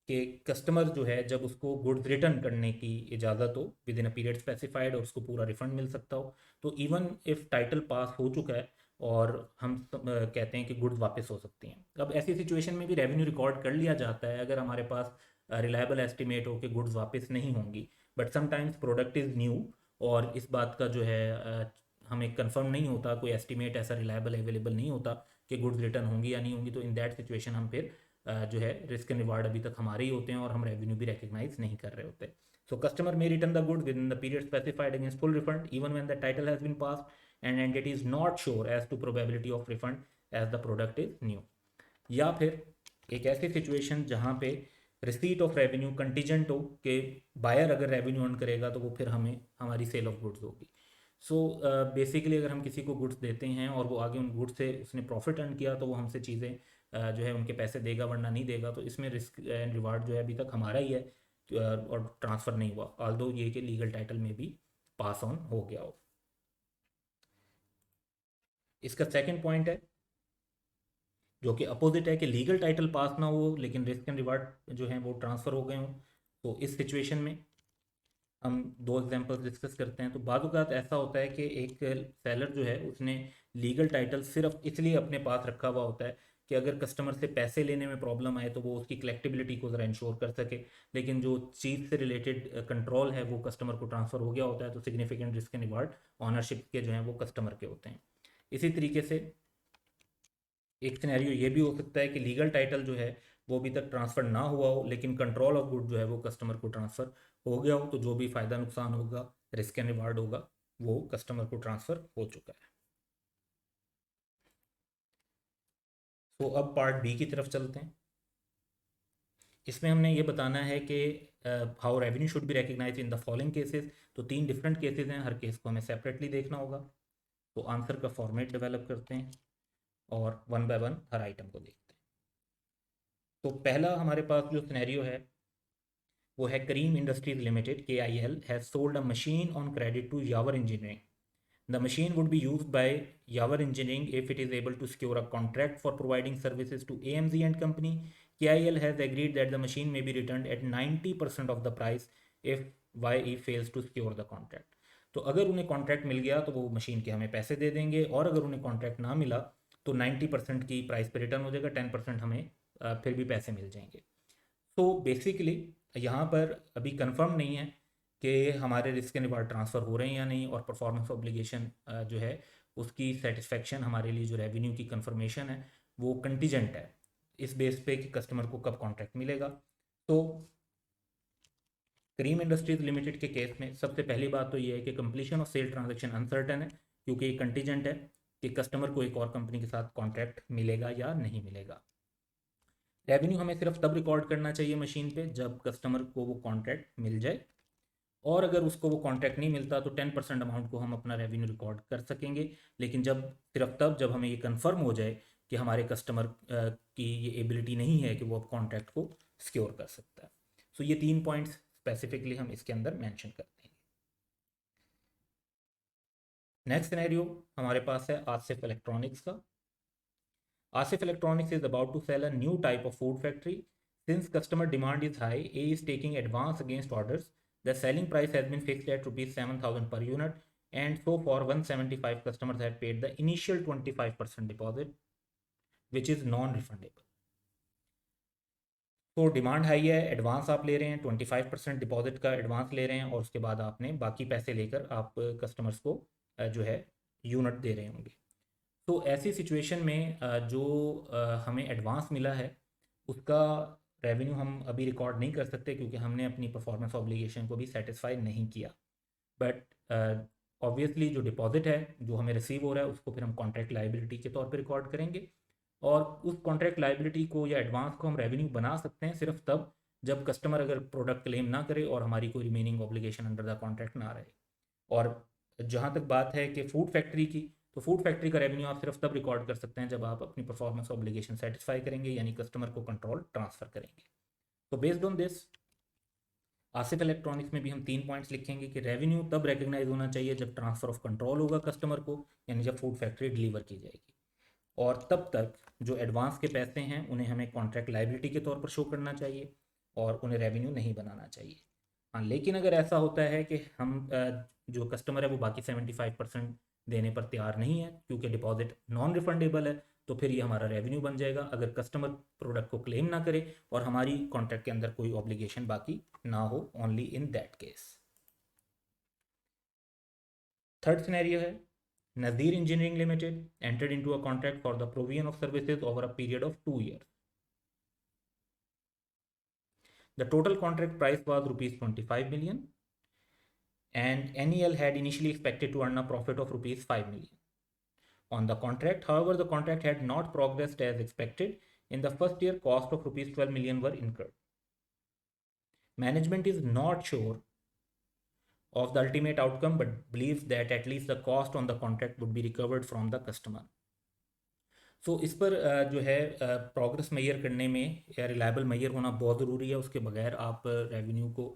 कि कस्टमर जो है जब उसको गुड्स रिटर्न करने की इजाज़त हो with in a period specified और उसको पूरा रिफंड मिल सकता हो, तो इवन इफ़ टाइटल पास हो चुका है और हम कहते हैं कि गुड्स वापस हो सकती हैं। अब ऐसी सिचुएशन में भी रेवेन्यू रिकॉर्ड कर लिया जाता है अगर हमारे पास रिलायबल एस्टिमेट हो कि गुड्स वापस नहीं होंगी। But sometimes product is new और इस बात का जो है हमें कंफर्म नहीं होता, कोई एस्टिमेट ऐसा रिलायबल अवेलेबल नहीं होता कि गुड्स रिटर्न होंगी या नहीं होंगी। तो इन दैट सिचुएशन हम फिर जो है रिस्क एंड रिवार्ड अभी तक हमारे ही होते हैं और हम रेवेन्यू भी रिकग्नाइज नहीं कर रहे होते। So customer may return the good with in the period specified against full refund even when the title has been pass and entity is not sure as to probability of refund as the product is new. या फिर एक ऐसी situation जहाँ पे receipt of revenue contingent हो कि buyer अगर revenue earn करेगा तो वो फिर हमें हमारी सेल ऑफ गुड्स होगी। सो बेसिकली अगर हम किसी को गुड्स देते हैं और वो आगे उन गुड्स से उसने प्रॉफिट अर्न किया तो वो हमसे चीज़ें जो है उनके पैसे देगा वरना नहीं देगा। तो इसमें रिस्क एंड रिवार्ड जो है अभी तक हमारा ही है और ट्रांसफ़र नहीं हुआ, ऑल्दो ये कि लीगल टाइटल में भी पास ऑन हो गया हो। इसका सेकंड पॉइंट है जो कि अपोजिट है कि लीगल टाइटल पास ना हो लेकिन रिस्क एंड रिवार्ड जो है वो ट्रांसफ़र हो गए हों। तो इस सिचुएशन में हम 2 एग्जांपल्स डिस्कस करते हैं। तो बाद औक़ात ऐसा होता है कि एक सेलर जो है उसने लीगल टाइटल सिर्फ इसलिए अपने पास रखा हुआ होता है कि अगर कस्टमर से पैसे लेने में प्रॉब्लम आए तो वो उसकी कलेक्टिबिलिटी को ज़रा इंश्योर कर सके, लेकिन जो चीज़ से रिलेटेड कंट्रोल है वो कस्टमर को ट्रांसफ़र हो गया होता है। तो significant risk and reward ownership के जो हैं वो कस्टमर के होते हैं। इसी तरीके से एक सिनेरियो ये भी हो सकता है कि लीगल टाइटल जो है वो अभी तक ट्रांसफ़र ना हुआ हो लेकिन कंट्रोल ऑफ गुड जो है वो कस्टमर को ट्रांसफ़र हो गया हो, तो जो भी फ़ायदा नुकसान होगा, रिस्क एंड रिवार्ड होगा, वो कस्टमर को ट्रांसफ़र हो चुका है। तो अब पार्ट बी की तरफ चलते हैं। इसमें हमने ये बताना है कि how revenue should be recognize in the following cases. तो 3 डिफरेंट केसेस हैं, हर केस को हमें सेपरेटली देखना होगा। तो आंसर का फॉर्मेट डेवलप करते हैं और one by one her item को देखते हैं। तो पहला हमारे पास जो सिनेरियो है वो है Karim industries limited KIL has sold a machine on credit to Yavar engineering. The machine would be used by Yavar Engineering if it is able to secure a contract for providing services to AMZ and Company. KIL has agreed that the machine may be returned at 90% of the price if YE fails to secure the contract. तो अगर उन्हें contract मिल गया तो वो machine के हमें पैसे दे देंगे और अगर उन्हें कॉन्ट्रैक्ट ना मिला तो 90% की प्राइस पे रिटर्न हो जाएगा, 10% हमें फिर भी पैसे मिल जाएंगे। तो बेसिकली यहाँ पर अभी कंफर्म नहीं है कि हमारे रिस्क एंड रिवार्ड ट्रांसफ़र हो रहे हैं या नहीं और परफॉर्मेंस ऑब्लिगेशन जो है उसकी सेटिस्फेक्शन हमारे लिए जो रेवेन्यू की कंफर्मेशन है वो कंटीजेंट है इस बेस पे कि कस्टमर को कब कॉन्ट्रैक्ट मिलेगा। तो करीम इंडस्ट्रीज लिमिटेड के केस में सबसे पहली बात तो ये है कि completion of sale transaction uncertain है क्योंकि ये कंटीजेंट है कि कस्टमर को एक और कंपनी के साथ कॉन्ट्रैक्ट मिलेगा या नहीं मिलेगा। रेवेन्यू हमें सिर्फ तब रिकॉर्ड करना चाहिए मशीन पे जब कस्टमर को वो कॉन्ट्रैक्ट मिल जाए, और अगर उसको वो कॉन्ट्रैक्ट नहीं मिलता तो 10% अमाउंट को हम अपना रेवेन्यू रिकॉर्ड कर सकेंगे, लेकिन जब सिर्फ तब जब हमें ये कंफर्म हो जाए कि हमारे कस्टमर की ये एबिलिटी नहीं है कि वो अब कॉन्ट्रैक्ट को सिक्योर कर सकता है। सो ये 3 पॉइंट्स स्पेसिफिकली हम इसके अंदर मेंशन करते हैं। नेक्स्ट सिनेरियो हमारे पास है आसिफ इलेक्ट्रॉनिक्स का। Asif electronics is about to sell a new type of food factory. Since customer demand is high, A is taking advance against orders. The selling price has been fixed at rupees 7,000 per unit, and so far 175 customers have paid the initial 25% deposit, which is non-refundable. तो demand high है, advance आप ले रहे हैं, 25% deposit का advance ले रहे हैं, और उसके बाद आपने बाकी पैसे लेकर आप कस्टमर्स को जो है यूनिट दे रहे होंगे। तो ऐसी सिचुएशन में जो हमें एडवांस मिला है उसका रेवेन्यू हम अभी रिकॉर्ड नहीं कर सकते, क्योंकि हमने अपनी परफॉर्मेंस ऑब्लिगेशन को भी सेटिस्फाई नहीं किया। बट ऑब्वियसली जो डिपॉजिट है जो हमें रिसीव हो रहा है उसको फिर हम कॉन्ट्रैक्ट लाइबिलिटी के तौर पे रिकॉर्ड करेंगे, और उस कॉन्ट्रैक्ट लाइबिलिटी को या एडवांस को हम रेवेन्यू बना सकते हैं सिर्फ तब जब कस्टमर अगर प्रोडक्ट क्लेम ना करे और हमारी कोई remaining obligation under the contract ना रहे। और जहाँ तक बात है कि फूड फैक्ट्री की, तो फूड फैक्ट्री का रेवेन्यू आप सिर्फ तब रिकॉर्ड कर सकते हैं जब आप अपनी परफॉर्मेंस ऑब्लिगेशन सेटिस्फाई करेंगे, यानी कस्टमर को कंट्रोल ट्रांसफ़र करेंगे। तो based on this Asif electronics में भी हम 3 पॉइंट्स लिखेंगे कि रेवेन्यू तब रिकग्नाइज होना चाहिए जब ट्रांसफ़र ऑफ कंट्रोल होगा कस्टमर को, यानी जब फूड फैक्ट्री डिलीवर की जाएगी, और तब तक जो एडवांस के पैसे हैं उन्हें हमें कॉन्ट्रैक्ट लाइबिलिटी के तौर पर शो करना चाहिए और उन्हें रेवेन्यू नहीं बनाना चाहिए। हाँ, लेकिन अगर ऐसा होता है कि हम जो कस्टमर है वो बाकी 75% देने पर तैयार नहीं है क्योंकि डिपॉजिट नॉन रिफंडेबल है, तो फिर ये हमारा रेवेन्यू बन जाएगा अगर कस्टमर प्रोडक्ट को क्लेम ना करे और हमारी कॉन्ट्रैक्ट के अंदर कोई ऑब्लिगेशन बाकी ना हो, only in that case. Third scenario है Nazir Engineering Limited entered into a contract for the provision of services over a period of 2 years. The total contract price was rupees 25 million, and NEL had initially expected to earn a profit of rupees 5 million on the contract. However, the contract had not progressed as expected. In the first year, cost of rupees 12 million were incurred. Management is not sure of the ultimate outcome but believes that at least the cost on the contract would be recovered from the customer. सो इस पर जो है progress major करने में या reliable major होना बहुत ज़रूरी है, उसके बगैर आप रेवेन्यू को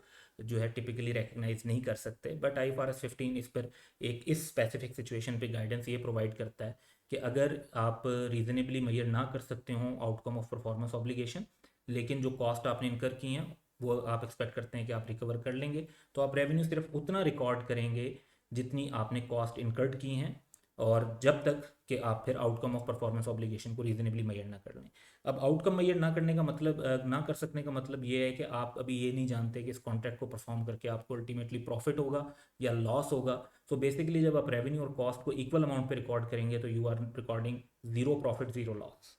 जो है टिपिकली रिकग्नाइज नहीं कर सकते। बट IFRS 15 इस पर एक इस स्पेसिफिक सिचुएशन पे गाइडेंस ये प्रोवाइड करता है कि अगर आप रीजनेबली मेजर ना कर सकते हो आउटकम ऑफ परफॉर्मेंस ऑब्लिगेशन, लेकिन जो कॉस्ट आपने इनकर की हैं वो आप एक्सपेक्ट करते हैं कि आप रिकवर कर लेंगे, तो आप रेवेन्यू सिर्फ उतना रिकॉर्ड करेंगे जितनी आपने कॉस्ट इनकर्ड की हैं, और जब तक कि आप फिर आउटकम ऑफ परफॉर्मेंस ऑब्लिगेशन को रीजनेबली मेजर ना कर लें। अब आउटकम मेजर ना करने का मतलब ना कर सकने का मतलब ये है कि आप अभी ये नहीं जानते कि इस कॉन्ट्रैक्ट को परफॉर्म करके आपको अल्टीमेटली प्रॉफिट होगा या लॉस होगा। सो बेसिकली जब आप रेवेन्यू और कॉस्ट को इक्वल अमाउंट पे रिकॉर्ड करेंगे तो you are recording zero profit zero loss.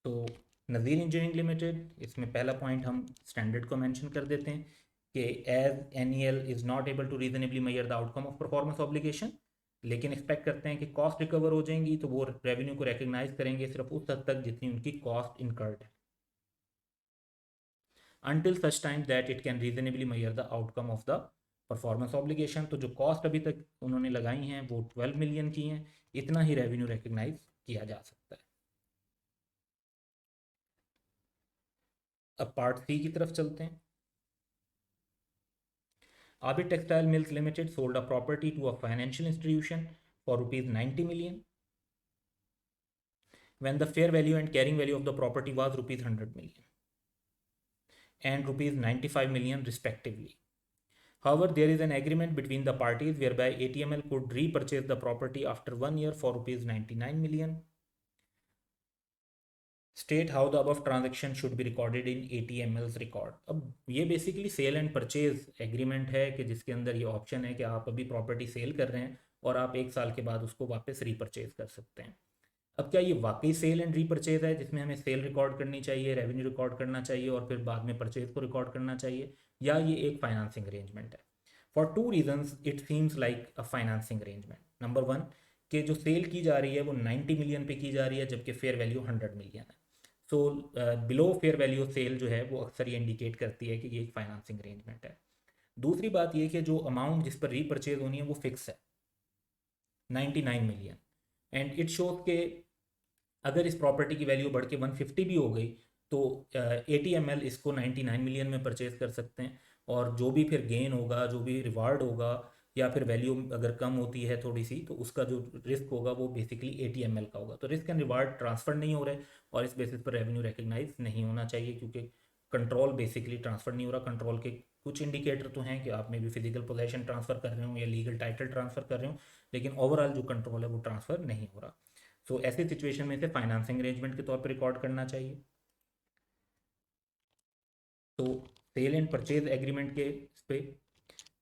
तो नज़ीर इंजीनियरिंग लिमिटेड, इसमें पहला पॉइंट हम स्टैंडर्ड को मेंशन कर देते हैं कि as NEL is not able to reasonably measure the outcome of performance obligation, लेकिन एक्सपेक्ट करते हैं कि कॉस्ट रिकवर हो जाएंगी तो वो रेवेन्यू को रिकग्नाइज करेंगे सिर्फ उस हद तक जितनी उनकी कॉस्ट इनकर्ड है, until such time that it can reasonably measure the outcome of the performance obligation. तो जो कॉस्ट अभी तक उन्होंने लगाई हैं वो 12 मिलियन की हैं, इतना ही रेवेन्यू रिकग्नाइज किया जा सकता है। अब पार्ट सी की तरफ चलते हैं। Abid Textile Mills Limited sold a property to a financial institution for rupees 90 million when the fair value and carrying value of the property was rupees 100 million and rupees 95 million respectively. However, there is an agreement between the parties whereby ATML could repurchase the property after 1 year for rupees 99 million. State how the above transaction should be recorded in ATML's record. अब ये basically sale and purchase agreement है कि जिसके अंदर ये option है कि आप अभी प्रॉपर्टी सेल कर रहे हैं और आप 1 साल के बाद उसको वापस रीपरचेज कर सकते हैं। अब क्या ये वाकई सेल एंड रीपरचेज है जिसमें हमें सेल रिकॉर्ड करनी चाहिए, रेवेन्यू रिकॉर्ड करना चाहिए और फिर बाद में परचेज को रिकॉर्ड करना चाहिए? या ये एक फाइनेंसिंग अरेंजमेंट है। For two reasons it seems like a financing arrangement. Number one, कि जो सेल की जा रही है वो 90 मिलियन पे की जा रही है जबकि फेयर वैल्यू 100 मिलियन है। So below fair value sale जो है वो अक्सर ये इंडिकेट करती है कि ये एक फाइनेंसिंग अरेंजमेंट है। दूसरी बात ये कि जो अमाउंट जिस पर रीपरचेज होनी है वो फिक्स है, 99 मिलियन। एंड इट शोज के अगर इस प्रॉपर्टी की वैल्यू बढ़ के 150 भी हो गई तो ATML इसको 99 मिलियन में परचेज कर सकते हैं, और जो भी फिर गेन होगा, जो भी रिवार्ड होगा, या फिर वैल्यू अगर कम होती है थोड़ी सी तो उसका जो रिस्क होगा वो बेसिकली ATML का होगा। तो रिस्क एंड रिवार्ड ट्रांसफर नहीं हो रहे और इस बेसिस पर रेवेन्यू रिकग्नाइज नहीं होना चाहिए, क्योंकि कंट्रोल बेसिकली ट्रांसफर नहीं हो रहा। कंट्रोल के कुछ इंडिकेटर तो हैं कि आप में भी फिजिकल पोजेशन ट्रांसफर कर रहे हो या लीगल टाइटल ट्रांसफर कर रहे हो, लेकिन ओवरऑल जो कंट्रोल है वो ट्रांसफर नहीं हो रहा। सो ऐसी सिचुएशन में इसे फाइनेंसिंग अरेंजमेंट के तौर पर रिकॉर्ड करना चाहिए। तो सेल एंड परचेज एग्रीमेंट के इस पे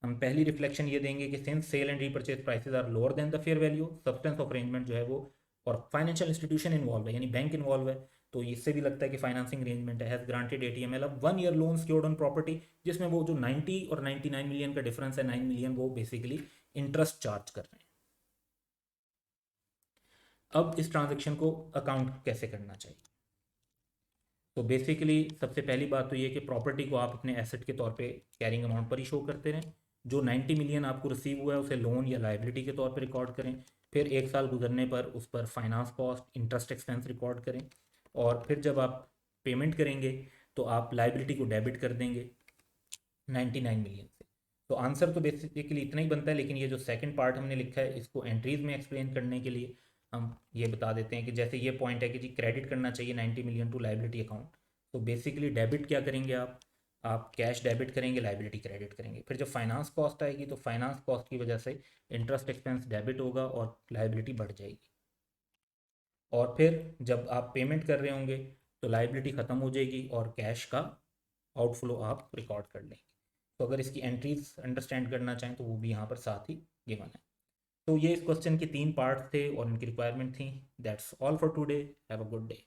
हम पहली रिफ्लेक्शन ये देंगे कि since sale and repurchase prices are lower than the fair value, substance of arrangement जो है वो, और फाइनेंशियल इंस्टीट्यूशन इन्वॉल्व है यानी बैंक इन्वॉल्व है, तो इससे भी लगता है कि फाइनेंसिंग अरेंजमेंट है। हैज ग्रांटेड ATML अब 1 year loan secured on property, जिसमें वो जो 90 और 99 मिलियन का डिफरेंस है, 9 मिलियन वो बेसिकली इंटरेस्ट चार्ज कर रहे हैं। अब इस ट्रांजेक्शन को अकाउंट कैसे करना चाहिए? तो बेसिकली सबसे पहली बात तो ये कि प्रॉपर्टी को आप अपने एसेट के तौर पे कैरिंग अमाउंट पर ही शो करते रहें। जो 90 मिलियन आपको रिसीव हुआ है उसे लोन या लाइबिलिटी के तौर पे रिकॉर्ड करें। फिर 1 साल गुजरने पर उस पर finance cost, interest expense record करें, और फिर जब आप पेमेंट करेंगे तो आप लाइबिलिटी को डेबिट कर देंगे 99 मिलियन से। तो आंसर तो बेसिकली इतना ही बनता है, लेकिन ये जो सेकंड पार्ट हमने लिखा है इसको एंट्रीज में एक्सप्लेन करने के लिए हम ये बता देते हैं कि जैसे ये पॉइंट है कि जी क्रेडिट करना चाहिए 90 मिलियन टू लाइबिलिटी अकाउंट, तो बेसिकली डेबिट क्या करेंगे आप कैश डेबिट करेंगे, लाइबिलिटी क्रेडिट करेंगे। फिर जब फाइनेंस कॉस्ट आएगी तो फाइनेंस कॉस्ट की वजह से इंटरेस्ट एक्सपेंस डेबिट होगा और लाइबिलिटी बढ़ जाएगी। और फिर जब आप पेमेंट कर रहे होंगे तो लाइबिलिटी ख़त्म हो जाएगी और कैश का आउटफ्लो आप रिकॉर्ड कर लेंगे। तो अगर इसकी एंट्रीज अंडरस्टैंड करना चाहें तो वो भी यहाँ पर साथ ही गिवन है। तो ये इस क्वेश्चन के 3 पार्ट्स थे और इनकी रिक्वायरमेंट थी। That's all for today. Have a good day.